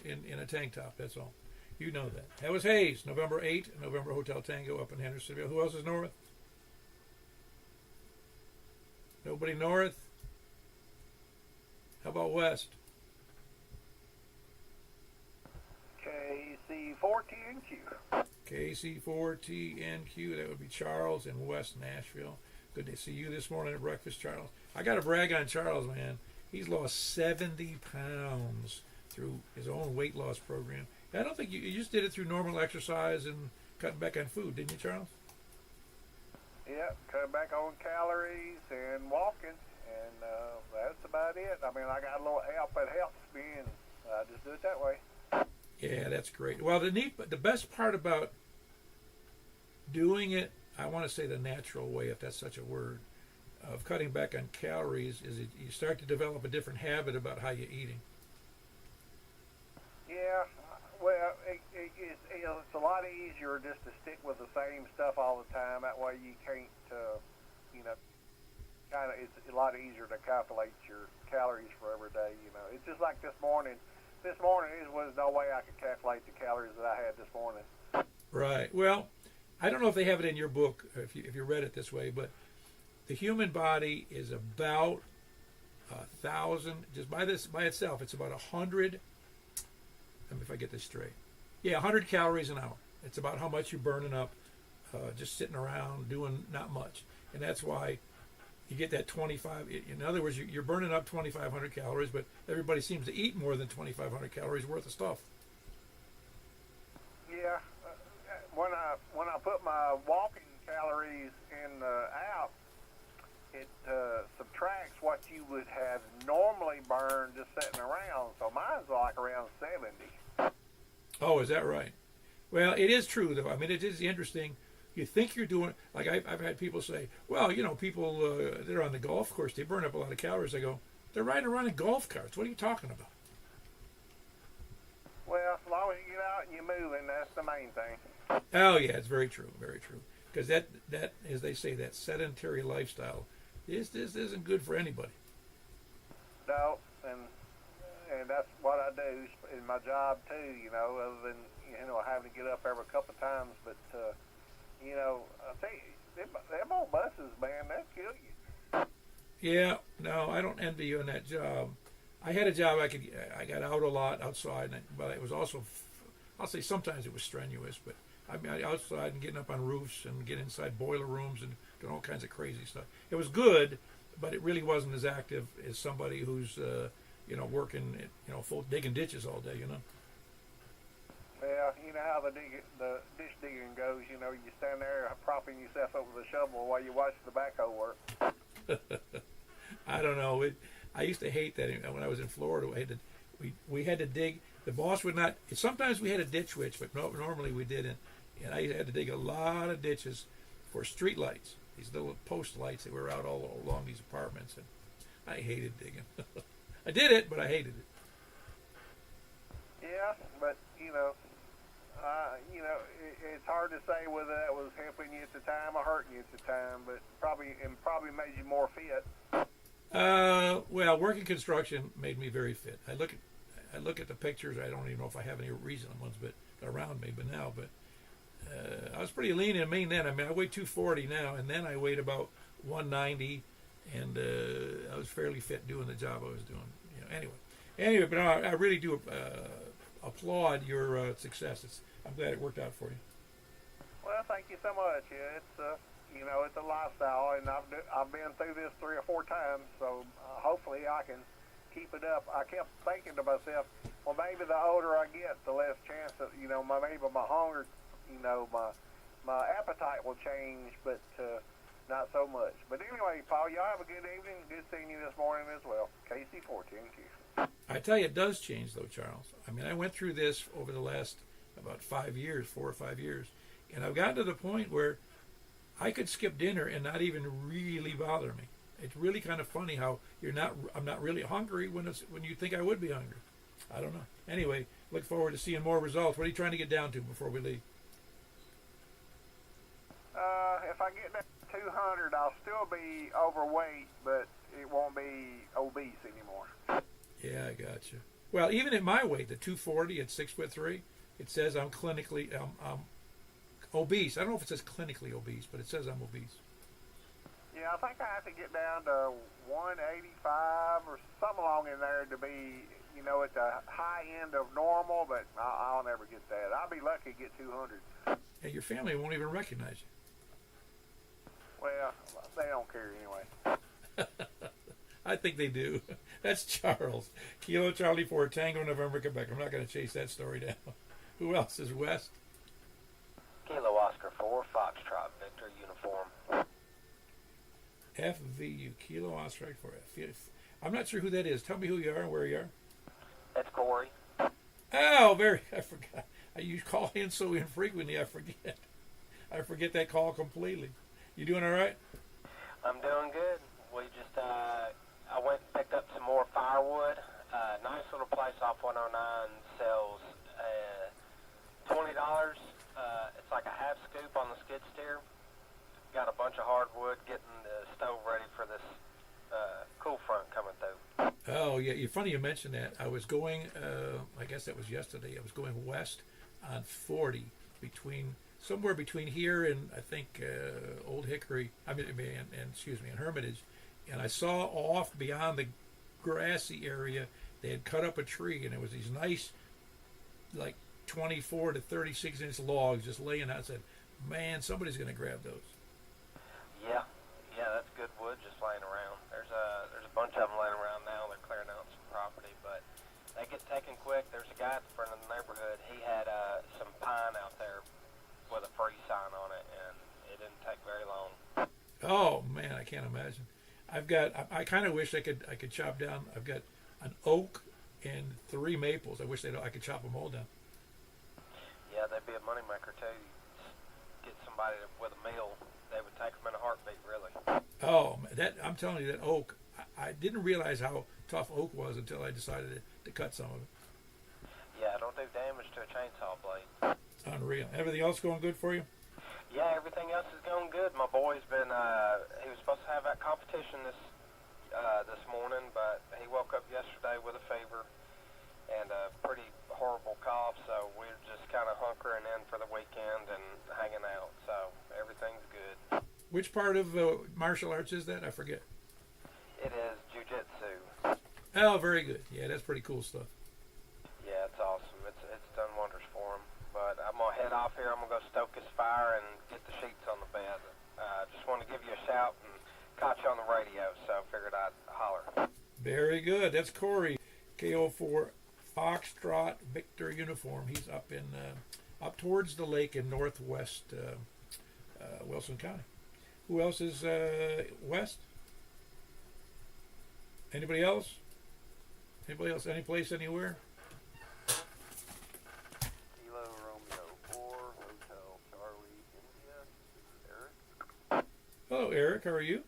tank top. That's all. You know that. That was Hayes, November 8, November Hotel Tango up in Hendersonville. Who else is north? Nobody north? How about west? KC4TNQ. KC4TNQ. That would be Charles in West Nashville. Good to see you this morning at breakfast, Charles. I got to brag on Charles, man. He's lost 70 pounds through his own weight loss program. I don't think you just did it through normal exercise and cutting back on food, didn't you, Charles? Yeah, cut back on calories and walking, and that's about it. I mean, I got a little help that helps me, and I just do it that way. Yeah, that's great. Well, the best part about doing it, I want to say the natural way, if that's such a word, of cutting back on calories is you start to develop a different habit about how you're eating. Yeah, well, it's a lot easier just to stick with the same stuff all the time. That way you can't, it's a lot easier to calculate your calories for every day. It's just like this morning. This morning, there was no way I could calculate the calories that I had this morning. Right. Well, I don't know if they have it in your book, if you read it this way, but the human body is about 1,000, just by itself, it's about 100, let me if I get this straight. Yeah, 100 calories an hour. It's about how much you're burning up just sitting around doing not much. And that's why You get that 25. In other words, you're burning up 2,500 calories, but everybody seems to eat more than 2,500 calories worth of stuff. Yeah, when I put my walking calories in the app, it subtracts what you would have normally burned just sitting around. So mine's like around 70. Oh, is that right? Well, it is true, though. I mean, it is interesting. You think you're doing, like I've had people say, well, people, they're on the golf course, they burn up a lot of calories. I go, they're riding around in golf carts. What are you talking about? Well, as long as you get out and you're moving, that's the main thing. Oh, yeah, it's very true, very true. Because that, as they say, that sedentary lifestyle, this isn't good for anybody. No, and that's what I do in my job too. Other than having to get up every couple of times, but I think them old buses, man, they'll kill you. Yeah, no, I don't envy you in that job. I had a job I got out a lot outside, but it was also, I'll say sometimes it was strenuous, but I mean outside and getting up on roofs and getting inside boiler rooms and doing all kinds of crazy stuff. It was good, but it really wasn't as active as somebody who's working full digging ditches all day. Well, you know how the ditch digging goes. You stand there propping yourself up with a shovel while you watch the backhoe work. I don't know. I used to hate that when I was in Florida. We had to dig. The boss would not. Sometimes we had a ditch witch, but normally we didn't. And I had to dig a lot of ditches for street lights. These little post lights that were out all along these apartments, and I hated digging. I did it, but I hated it. Yeah, but it's hard to say whether that was helping you at the time or hurting you at the time, but probably made you more fit. Well, working construction made me very fit. I look at the pictures. I don't even know if I have any recent ones, but around me. But I was pretty lean and mean then. I mean, I weigh 240 now, and then I weighed about 190, and I was fairly fit doing the job I was doing. Anyway, but I really do applaud your success. I'm glad it worked out for you. Well, thank you so much. Yeah, it's a lifestyle, and I've been through this 3 or 4 times, so hopefully I can keep it up. I kept thinking to myself, well, maybe the older I get, the less chance that maybe my hunger, my appetite will change, but not so much. But anyway, Paul, y'all have a good evening. Good seeing you this morning as well. KC14. I tell you, it does change, though, Charles. I mean, I went through this over the last about 5 years, 4 or 5 years, and I've gotten to the point where I could skip dinner and not even really bother me. It's really kind of funny how I'm not really hungry when you think I would be hungry. I don't know. Anyway, look forward to seeing more results. What are you trying to get down to before we leave? If I get down to 200, I'll still be overweight, but it won't be obese anymore. Yeah, I got you. Well, even at my weight, the 240 at 6'3", it says I'm clinically obese. I don't know if it says clinically obese, but it says I'm obese. Yeah, I think I have to get down to 185 or something along in there to be, at the high end of normal, but I'll never get that. I'll be lucky to get 200. Yeah, your family won't even recognize you. Well, they don't care anyway. I think they do. That's Charles. Kilo Charlie 4, Tango November, Quebec. I'm not going to chase that story down. Who else is West? Kilo Oscar 4, Foxtrot, Victor, uniform. FVU, Kilo Oscar 4. I'm not sure who that is. Tell me who you are and where you are. That's Corey. Oh, I forgot. You call in so infrequently, I forget. I forget that call completely. You doing all right? I'm doing good. We just, I went and picked up some more firewood. Nice little place off 109 sells $20. It's like a half scoop on the skid steer. Got a bunch of hardwood, getting the stove ready for this cool front coming through. Oh, yeah. You're funny you mentioned that. I was going, I guess that was yesterday. I was going west on 40 somewhere between here and I think Old Hickory, and Hermitage. And I saw off beyond the grassy area, they had cut up a tree, and it was these nice, like 24 to 36 inch logs just laying out. I said, man, somebody's going to grab those. Yeah, that's good wood just laying Oh man, I can't imagine. I've got. I kind of wish I could chop down. I've got an oak and 3 maples. I wish I could chop them all down. Yeah, they'd be a moneymaker too. Get somebody with a mill, they would take them in a heartbeat, really. Oh, that I'm telling you, that oak. I didn't realize how tough oak was until I decided to cut some of it. Yeah, don't do damage to a chainsaw blade. Unreal. Everything else going good for you? Yeah, everything else is going good. My boy's been, he was supposed to have that competition this morning, but he woke up yesterday with a fever and a pretty horrible cough, so we're just kind of hunkering in for the weekend and hanging out, so everything's good. Which part of martial arts is that? I forget. It is jiu-jitsu. Oh, very good. Yeah, that's pretty cool stuff. Yeah, it's awesome. It's done wonders for him. But I'm going to head off here. I'm going to go stoke his fire and get the sheets on the bed. Just wanted to give you a shout and caught you on the radio, so I figured I'd holler. Very good. That's Corey, KO4 Foxtrot Victor uniform. He's up in up towards the lake in northwest Wilson County. Who else is west? Anybody else? Anybody else? Any place, anywhere? Kilo Romeo 4, Hotel Charlie, India. This is Eric. Hello, Eric. How are you?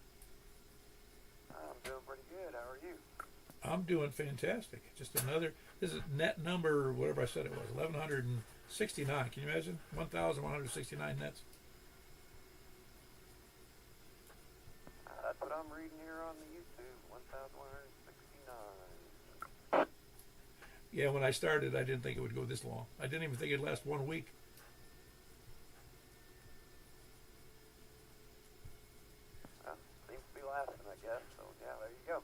I'm doing pretty good. How are you? I'm doing fantastic. Just another. This is net number, whatever I said it was, 1,169. Can you imagine? 1,169 nets. That's what I'm reading here on the YouTube. 1,169. Yeah, when I started, I didn't think it would go this long. I didn't even think it'd last 1 week. Well, seems to be lasting, I guess. So yeah, there you go.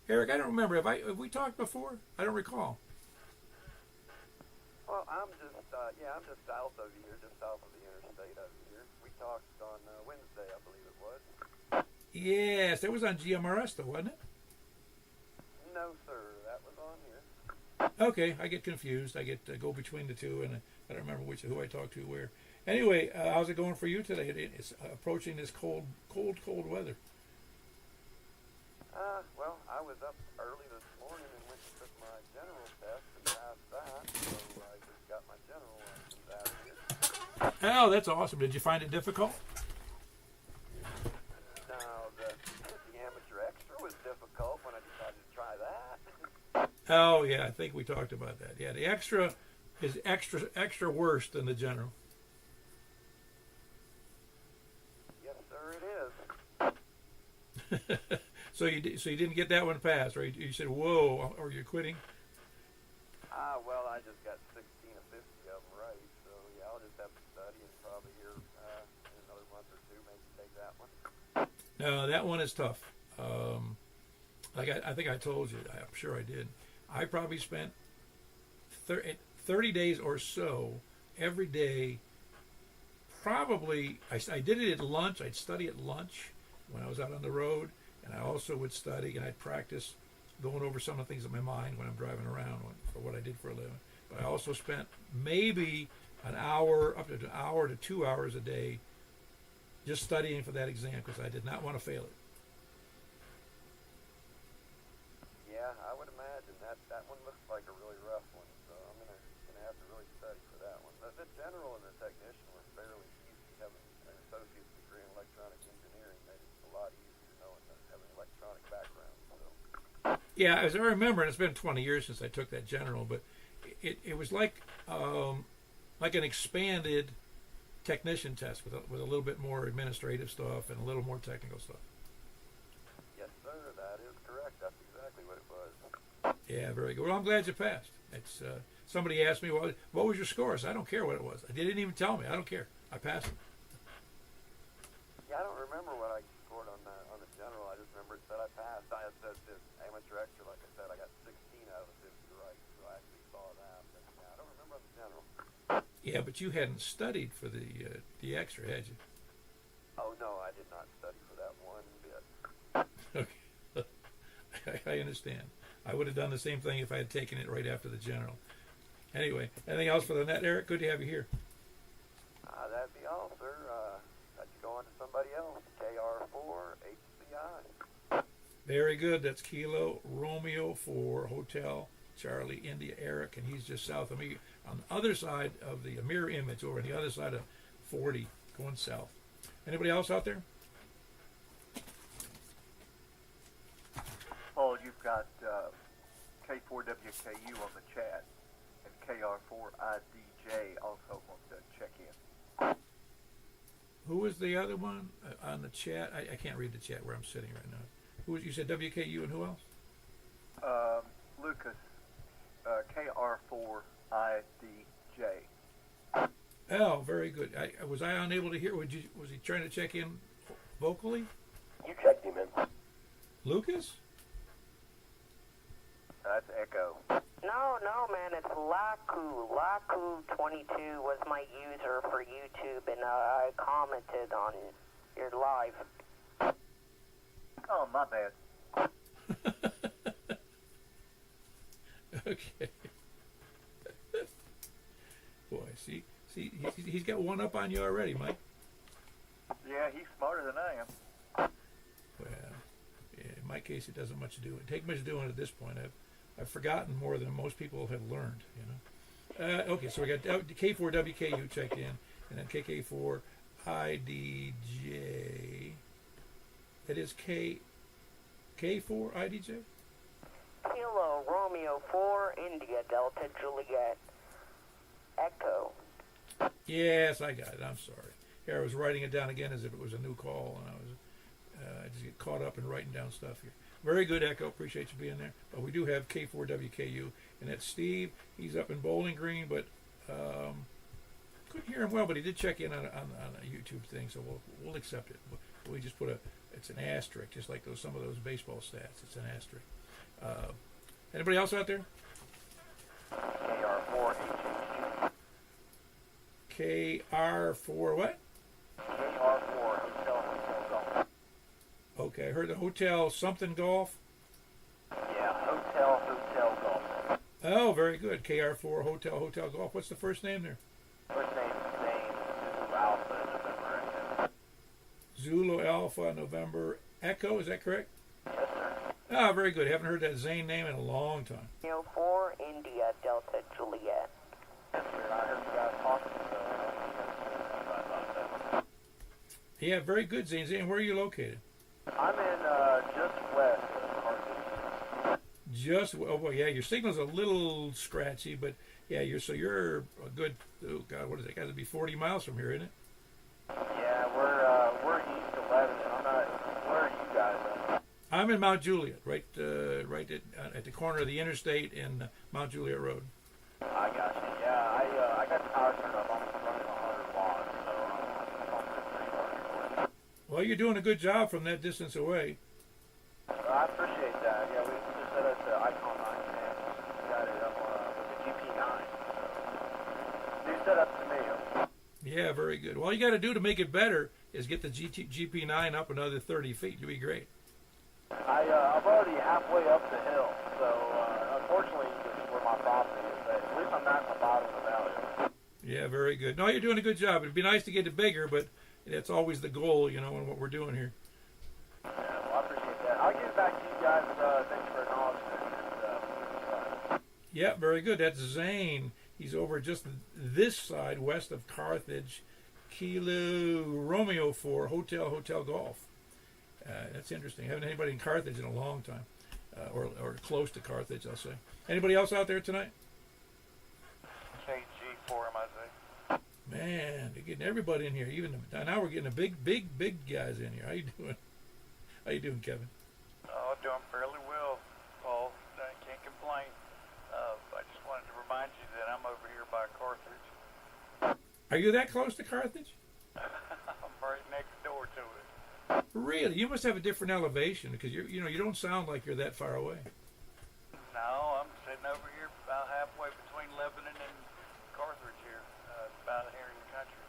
Eric, I don't remember. Have we talked before? I don't recall. Well, I'm just south of you here, just south of the interstate over here. We talked on Wednesday, I believe it was. Yes, that was on GMRS though, wasn't it? No, sir, that was on here. Okay, I get confused. I get go between the two, and I don't remember who I talked to where. Anyway, how's it going for you today? It's approaching this cold weather. Well, I was up early this morning and went and took my general test and passed that, so I just got my general license out of here. Oh, that's awesome. Did you find it difficult? Now, the amateur extra was difficult when I decided to try that. Oh, yeah, I think we talked about that. Yeah, the extra is extra worse than the general. Yes, sir, it is. So you didn't get that one passed, right? You said, whoa, or you're quitting? Well, I just got 16 or 50 of them right, so yeah, I'll just have to study and probably here in another month or two maybe take that one. No, that one is tough. I think I told you, I'm sure I did. I probably spent 30 days or so every day. Probably, I did it at lunch. I'd study at lunch when I was out on the road. And I also would study and I'd practice going over some of the things in my mind when I'm driving around for what I did for a living. But I also spent maybe an hour, up to an hour to 2 hours a day just studying for that exam because I did not want to fail it. Yeah, I would imagine that one looks like a really rough one, so I'm gonna have to really study for that one. The general and the technician were fairly easy. Having an associate's degree in electronic engineering made it a lot easier knowing that having an electronic background. So. Yeah, as I remember, and it's been 20 years since I took that general, but it was like an expanded technician test with a little bit more administrative stuff and a little more technical stuff. Yes, sir, that is correct. That's exactly what it was. Yeah, very good. Well, I'm glad you passed. It's somebody asked me, well, what was your score? I said, I don't care what it was. They didn't even tell me. I don't care. I passed it. Yeah, I don't remember what I scored on the general. I just remember it said I passed. I had said this amateur extra, like I said, I got 16 out of the 50 right, so I actually saw that. But yeah, I don't remember on the general. Yeah, but you hadn't studied for the extra, had you? Oh no, I did not study for that one bit. Okay, I understand. I would have done the same thing if I had taken it right after the general. Anyway, anything else for the net, Eric? Good to have you here. That'd be all, sir. Let you go on to somebody else. KR4HCI. Very good. That's Kilo Romeo for Hotel Charlie India Eric, and he's just south of me on the other side of the mirror image, over on the other side of 40 going south. Anybody else out there? Paul, you've got K4WKU on the chat, and KR4IDJ also wants to check in. Who was the other one on the chat? I can't read the chat where I'm sitting right now. Who was, you said WKU, and who else? Lucas, KR4IDJ. Oh, very good. Was I unable to hear? Was he trying to check in vocally? You checked him in. Lucas? That's Echo. No, man, it's Laku. Laku22 was my user for YouTube, and I commented on your live. Oh, my bad. Okay. Boy, see, he's got one up on you already, Mike. Yeah, he's smarter than I am. Well, yeah, in my case, it doesn't much do. It take much doing at this point. I've forgotten more than most people have learned. You know. Okay, so we got K4WKU checked in, and then KK4IDJ. That is K4IDJ. Kilo Romeo 4 India Delta Juliet Echo. Yes, I got it. I'm sorry. Here, I was writing it down again as if it was a new call, and I just get caught up in writing down stuff here. Very good, Echo. Appreciate you being there. But we do have K4WKU, and that's Steve. He's up in Bowling Green, but couldn't hear him well. But he did check in on a YouTube thing, so we'll accept it. We just put it's an asterisk, just like some of those baseball stats. It's an asterisk. Anybody else out there? KR4HCG. KR4 what? KR4 Hotel Golf. Okay, I heard the Hotel something golf. Yeah, Hotel Golf. Oh, very good. KR4 Hotel Golf. What's the first name there? First name is Zane. Alpha November. Zulu Alpha November Echo. Is that correct? Yes, sir. Ah, very good. Haven't heard that Zane name in a long time. Romeo 4 India Delta Juliet. Yes, sir. I heard you guys talking, so Yeah, very good, Zane. Zane, where are you located? I'm in just west of Carthage. Oh boy, yeah, your signal's a little scratchy, but yeah, you're a good. Oh God, what is it? Got to be 40 miles from here, isn't it? Yeah, we're east 11. I'm not. Where are you guys at? I'm in Mount Juliet, right at the corner of the interstate and Mount Juliet Road. I got you. Yeah, I got the power turned up. I'm running 100 watts, so I'm pretty hard. Well, you're doing a good job from that distance away. I appreciate that. Yeah, we just set up the Icon 9 and got it up with the GP9. New setup to me. Yeah, very good. Well, all you got to do to make it better is get the GP9 up another 30 feet. You'll be great. I'm already halfway up the hill, so unfortunately, this is where my property is. But at least I'm not at the bottom of the valley. Yeah, very good. No, you're doing a good job. It'd be nice to get it bigger, but that's always the goal, in what we're doing here. Yeah, well, I appreciate that. I'll give it back to you guys. Thanks for acknowledging it. Yeah, very good. That's Zane. He's over just this side, west of Carthage. Kilo Romeo 4 Hotel Golf. That's interesting. Haven't anybody in Carthage in a long time, or close to Carthage, I'll say. Anybody else out there tonight? KG4MIZ. Man, they're getting everybody in here. Now we're getting the big guys in here. How you doing? How you doing, Kevin? Oh, doing fairly well, Paul. I can't complain. I just wanted to remind you that I'm over here by Carthage. Are you that close to Carthage? I'm right next door to it. Really? You must have a different elevation because you don't sound like you're that far away. No, I'm sitting over here about halfway between Lebanon and Carthage here, about here in the country.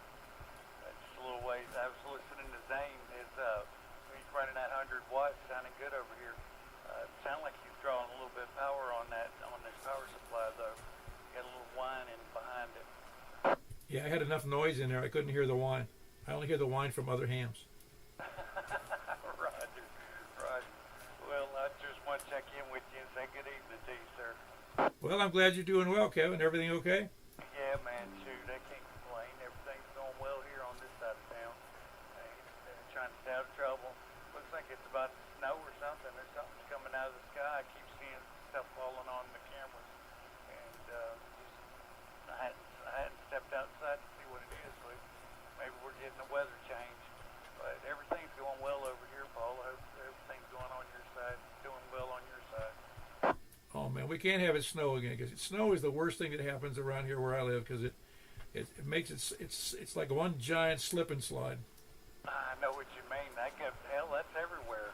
Just a little ways. I was listening to Zane. He's running that 100 watts, sounding good over here. It sounded like he's drawing a little bit of power on this power supply though. Got a little whining behind it. Yeah, I had enough noise in there. I couldn't hear the whine. I only hear the whine from other hams. Well, I'm glad you're doing well, Kevin. Everything okay? Yeah, man, shoot, I can't complain. Everything's going well here on this side of town. Trying to stay out of trouble. Looks like it's about to snow or something, or something's coming out of the sky. I keep seeing stuff falling on the cameras, and I hadn't stepped outside to see what it is, but maybe we're getting a weather change. But everything's going well over here, Paul. I hope everything's going on your side, doing well on your side. Oh man, we can't have it snow again because snow is the worst thing that happens around here where I live because it makes it's like one giant slip and slide. I know what you mean. Hell, that's everywhere.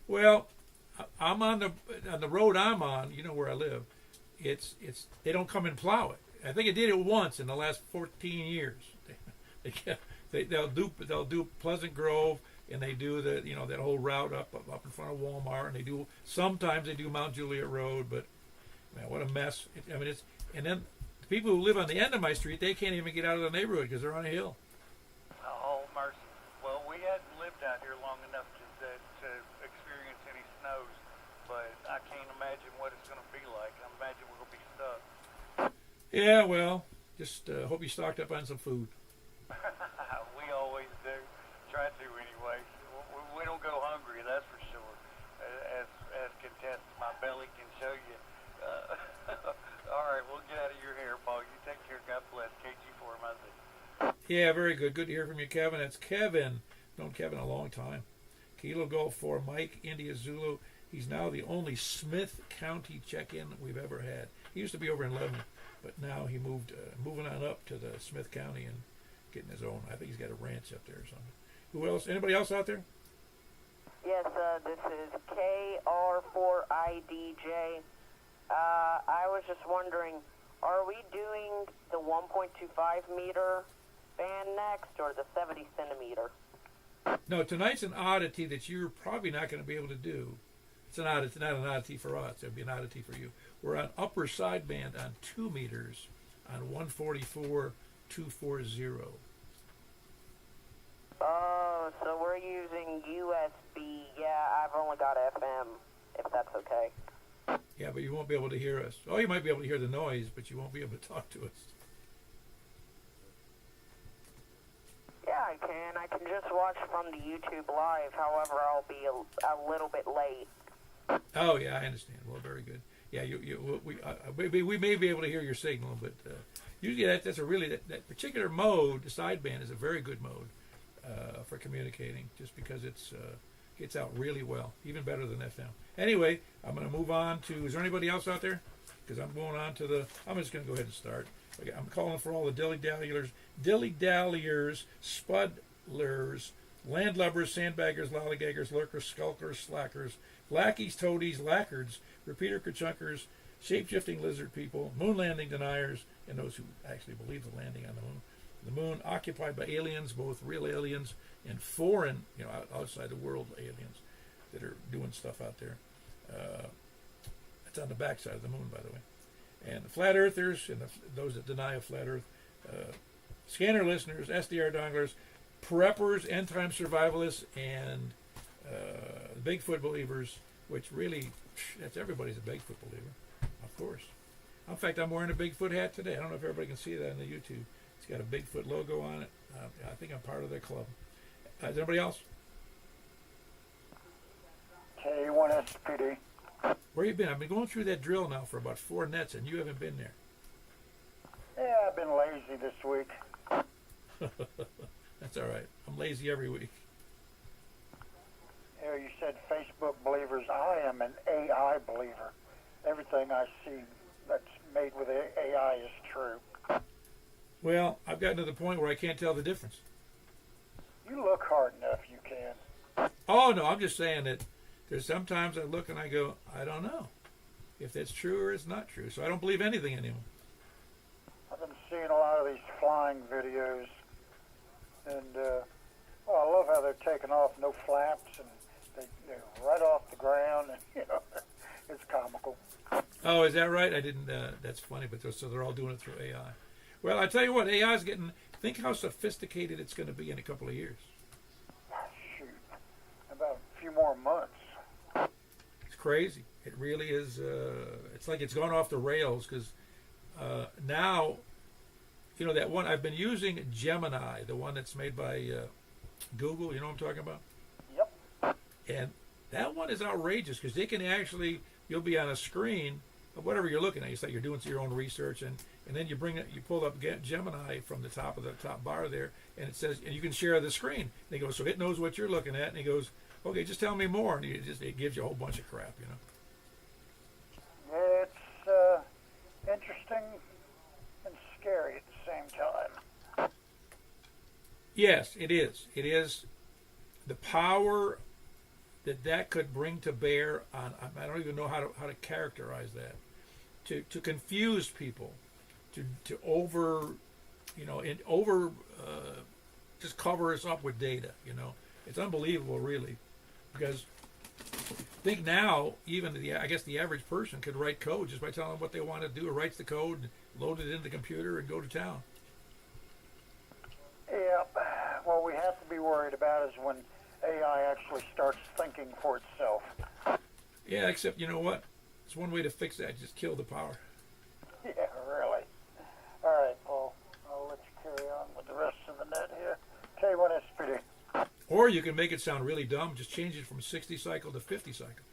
Well, I'm on the road I'm on. You know where I live. It's they don't come and plow it. I think it did it once in the last 14 years. They'll do Pleasant Grove, and they do that whole route up in front of Walmart, and sometimes they do Mount Juliet Road, but man, what a mess! And then the people who live on the end of my street, they can't even get out of the neighborhood because they're on a hill. Oh mercy! Well, we hadn't lived out here long enough to experience any snows, but I can't imagine what it's going to be like. I imagine we're going to be stuck. Yeah, well, just hope you stocked up on some food. We always do. Try to anyway. We don't go hungry, that's for sure. As contested, my belly can show you. All right, we'll get out of your hair, Paul. You take care. God bless. KG4, my Z. Yeah, very good. Good to hear from you, Kevin. That's Kevin. Known Kevin a long time. Kilo Golf 4, Mike, India Zulu. He's now the only Smith County check-in we've ever had. He used to be over in Lebanon, but now he moving on up to the Smith County and getting his own. I think he's got a ranch up there or something. Who else? Anybody else out there? Yes, this is KR4IDJ. I was just wondering, are we doing the 1.25 meter band next or the 70 centimeter? No, tonight's an oddity that you're probably not going to be able to do. It's not an oddity for us. It'll be an oddity for you. We're on upper sideband on 2 meters on 144.240. Oh, so we're using USB. Yeah, I've only got FM, if that's okay. Yeah, but you won't be able to hear us. Oh, you might be able to hear the noise, but you won't be able to talk to us. Yeah, I can. I can just watch from the YouTube live. However, I'll be a little bit late. Oh, yeah, I understand. Well, very good. Yeah, we may be able to hear your signal, but usually that particular mode, the sideband, is a very good mode for communicating, just because it gets out really well, even better than FM. Anyway, I'm going to move on to. Is there anybody else out there? Because I'm going on to the. I'm just going to go ahead and start. Okay, I'm calling for all the dilly-dalliers, spudlers, landlubbers, sandbaggers, lollygaggers, lurkers, skulkers, slackers, lackeys, toadies, lackards, repeater kerchunkers, shape-shifting lizard people, moon landing deniers, and those who actually believe the landing on the moon. The moon occupied by aliens, both real aliens and foreign, outside the world aliens that are doing stuff out there. It's on the backside of the moon, by the way. And the flat earthers and those that deny a flat earth, scanner listeners, SDR donglers, preppers, end-time survivalists, and Bigfoot believers, which really, that's everybody's a Bigfoot believer, of course. In fact, I'm wearing a Bigfoot hat today. I don't know if everybody can see that on the YouTube. It's got a Bigfoot logo on it. I think I'm part of their club. Is anybody else? K1SPD. Where you been? I've been going through that drill now for about 4 nets, and you haven't been there. Yeah, I've been lazy this week. That's all right. I'm lazy every week. You said Facebook believers. I am an AI believer. Everything I see that's made with AI is true. Well, I've gotten to the point where I can't tell the difference. You look hard enough, you can. Oh, no, I'm just saying that there's sometimes I look and I go, I don't know if that's true or it's not true. So I don't believe anything anymore. I've been seeing a lot of these flying videos, and I love how they're taking off, no flaps, and they're right off the ground, and it's comical. Oh, is that right? I didn't. That's funny, but so they're all doing it through AI. Well, I tell you what, AI is getting. Think how sophisticated it's going to be in a couple of years. Shoot, about a few more months. It's crazy. It really is. It's like it's gone off the rails because now, you know, that one I've been using Gemini, the one that's made by Google. You know what I'm talking about? Yep. And that one is outrageous because they can actually, you'll be on a screen of whatever you're looking at. It's like you're doing your own research, and then you bring it, you pull up Gemini from the top of the top bar there, and it says, and you can share the screen. And he goes, so it knows what you're looking at, and he goes, okay, just tell me more, and it gives you a whole bunch of crap, you know. It's interesting and scary at the same time. Yes, it is. It is the power that could bring to bear on. I don't even know how to characterize that. To confuse people, to over, you know, just cover us up with data. You know, it's unbelievable, really, because think now even I guess the average person could write code just by telling them what they want to do. It writes the code, load it into the computer, and go to town. Yeah. What we have to be worried about is when AI actually starts thinking for itself. Yeah, except you know what? It's one way to fix that. Just kill the power. Yeah, really. All right, Paul. I'll let you carry on with the rest of the net here. K1 SPD. Or you can make it sound really dumb. Just change it from 60 cycle to 50 cycle.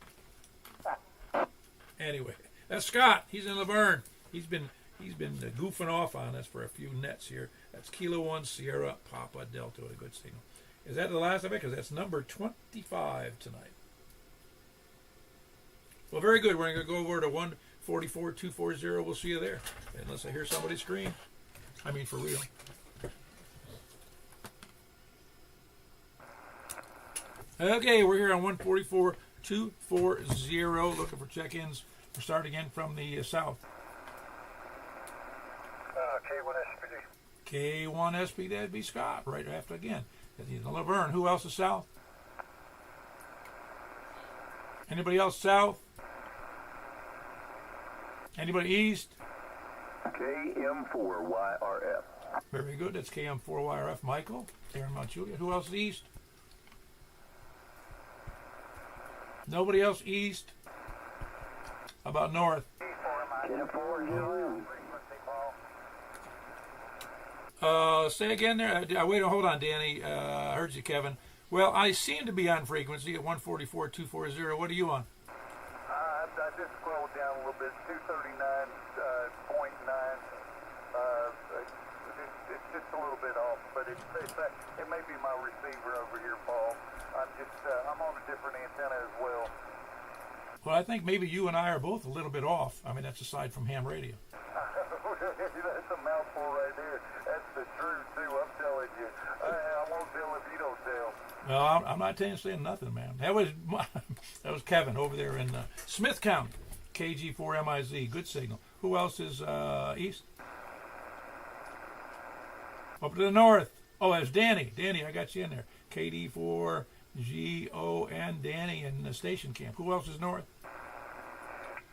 Anyway, that's Scott. He's in Laverne. He's been goofing off on us for a few nets here. That's Kilo 1 Sierra Papa Delta, a good signal. Is that the last of it? Because that's number 25 tonight. Well, very good. We're going to go over to 144-240. We'll see you there. Unless I hear somebody scream. I mean, for real. Okay, we're here on 144-240. Looking for check-ins. We're starting in from the south. K1 SPD. K1 SP, that'd be Scott, right after again. He's in Laverne. Who else is south? Anybody else south? Anybody east? KM4YRF. Very good. That's KM4YRF. Michael, Aaron Mount Juliet. Who else is east? Nobody else east? How about north? Say again there. Wait, hold on, Danny. I heard you, Kevin. Well, I seem to be on frequency at 144-240. What are you on? I just scrolled down a little bit. 239.9. It's just a little bit off, but it may be my receiver over here, Paul. I'm on a different antenna as well. Well, I think maybe you and I are both a little bit off. I mean, that's aside from ham radio. That's a mouthful right there. That's the truth, too, I'm telling you. I won't tell if you don't tell. Well, I'm not saying nothing, man. That was Kevin over there in Smith County, KG4MIZ. Good signal. Who else is east? Up to the north. Oh, that's Danny. Danny, I got you in there. KD4GON, Danny in the station camp. Who else is north?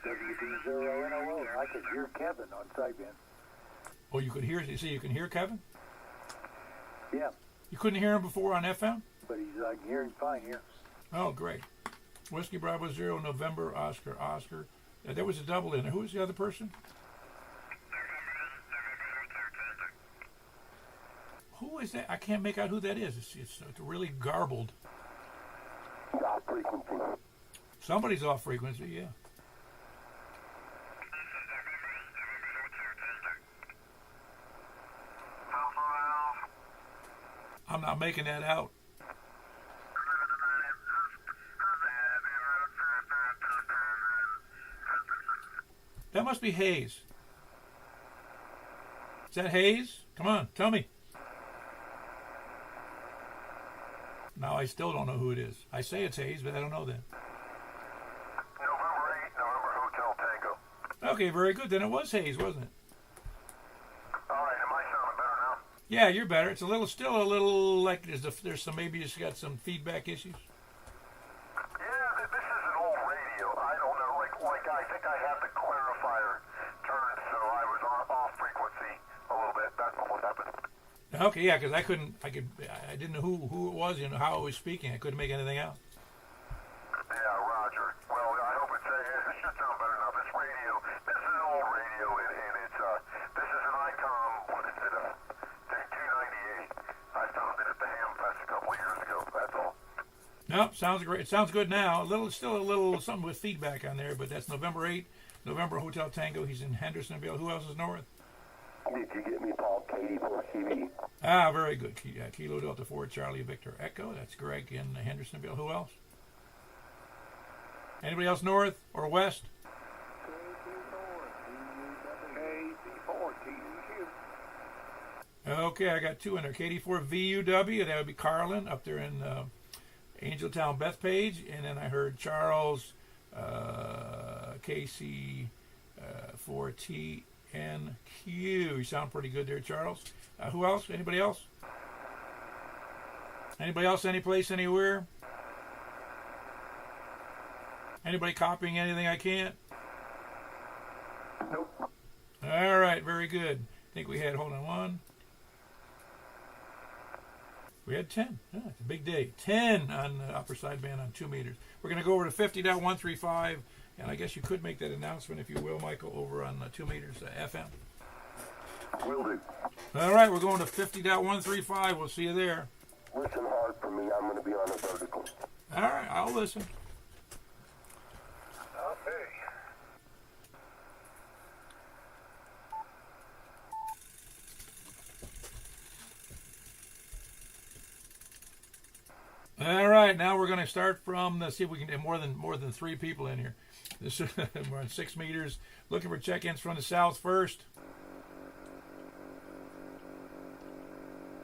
WD0NOO. I could hear Kevin on sideband. Oh, you could hear. You see, you can hear Kevin. Yeah, You couldn't hear him before on FM. but I can hear him fine here. Oh, great. Whiskey Bravo 0, November, Oscar. There was a double in there. Who was the other person? Who is that? I can't make out who that is. It's really garbled. Off frequency. Somebody's off frequency, yeah. I'm not making that out. That must be Hayes. Is that Hayes? Come on, tell me. Now I still don't know who it is. I say it's Hayes, but I don't know that. November 8, November Hotel Tango. Okay, very good. Then it was Hayes, wasn't it? All right, am I sounding better now? Yeah, you're better. It's still a little like there's some, maybe you got some feedback issues. Yeah, this is an old radio. I don't know. Like I think I had the clarifier turned, so I was off frequency a little bit. That's what happened. Okay, yeah, because I didn't know who it was, how it was speaking. I couldn't make anything out. Yeah, Roger. Well, I hope Nope, sounds great. It sounds good now. Still a little something with feedback on there, but that's November 8th. November Hotel Tango. He's in Hendersonville. Who else is north? Did you get me, Paul? Katie for TV. Ah, very good. Kilo Delta 4 Charlie Victor Echo. That's Greg in Hendersonville. Who else? Anybody else north or west? Okay, I got two in there. KD4 VUW. That would be Carlin up there in Angeltown, Bethpage. And then I heard Charles KC4TNQ. You sound pretty good there, Charles. Who else? Anybody else? Anybody else? Any place, anywhere? Anybody copying anything I can't? Nope. All right, very good. I think we had, hold on, one. We had 10. Yeah, it's a big day. 10 on the upper sideband on 2 meters. We're going to go over to 50.135, and I guess you could make that announcement, if you will, Michael, over on 2 meters FM. Will do. All right, we're going to 50.135. We'll see you there. Listen hard for me. I'm going to be on the vertical. All right, I'll listen. Okay. All right, now we're going to start from see if we can get more than 3 people in here. This we're on 6 meters. Looking for check-ins from the south first.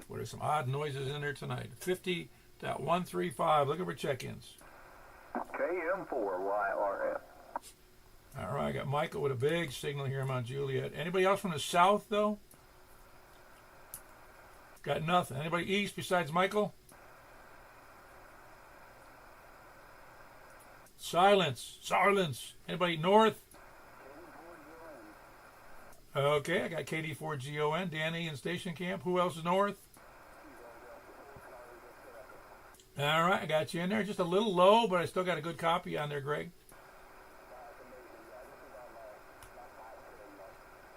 What are some odd noises in there tonight? 50.135. Looking for check-ins. KM4YRF. All right, I got Michael with a big signal here in Mount Juliet. Anybody else from the south though? Got nothing. Anybody east besides Michael? Silence. Anybody north? Okay, I got KD4GON, Danny in Station Camp. Who else is north? All right, I got you in there. Just a little low, but I still got a good copy on there, Greg.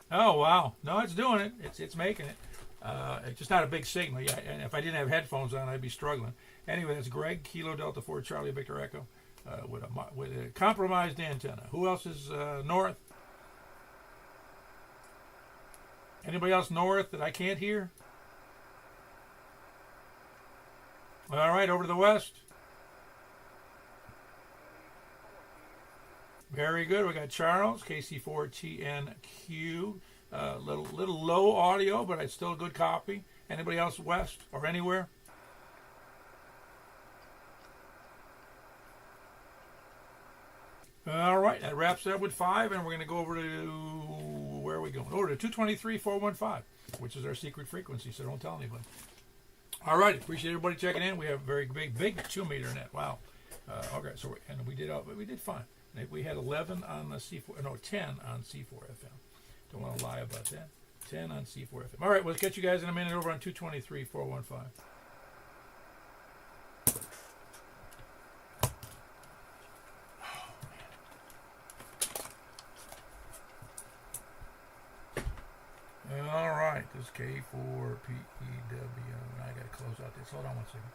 Oh, wow. No, it's doing it. It's making it. It's just not a big signal. Yeah, and if I didn't have headphones on, I'd be struggling. Anyway, that's Greg, Kilo Delta 4 Charlie Victor Echo. With a compromised antenna. Who else is north? Anybody else north that I can't hear? All right, over to the west. Very good. We got Charles, KC4TNQ. Little low audio, but it's still a good copy. Anybody else west or anywhere? All right, that wraps it up with 5, and we're going to go over to, where are we going? Over to 223.415, which is our secret frequency, so don't tell anybody. All right, appreciate everybody checking in. We have a very big 2 meter net. Wow. Okay, so we did fine. We had 11 on the C4, no, 10 on C4 FM. Don't want to lie about that. 10 on C4 FM. All right, we'll catch you guys in a minute over on 223.415. All right, this is K4PEW. I got to close out this. Hold on 1 second.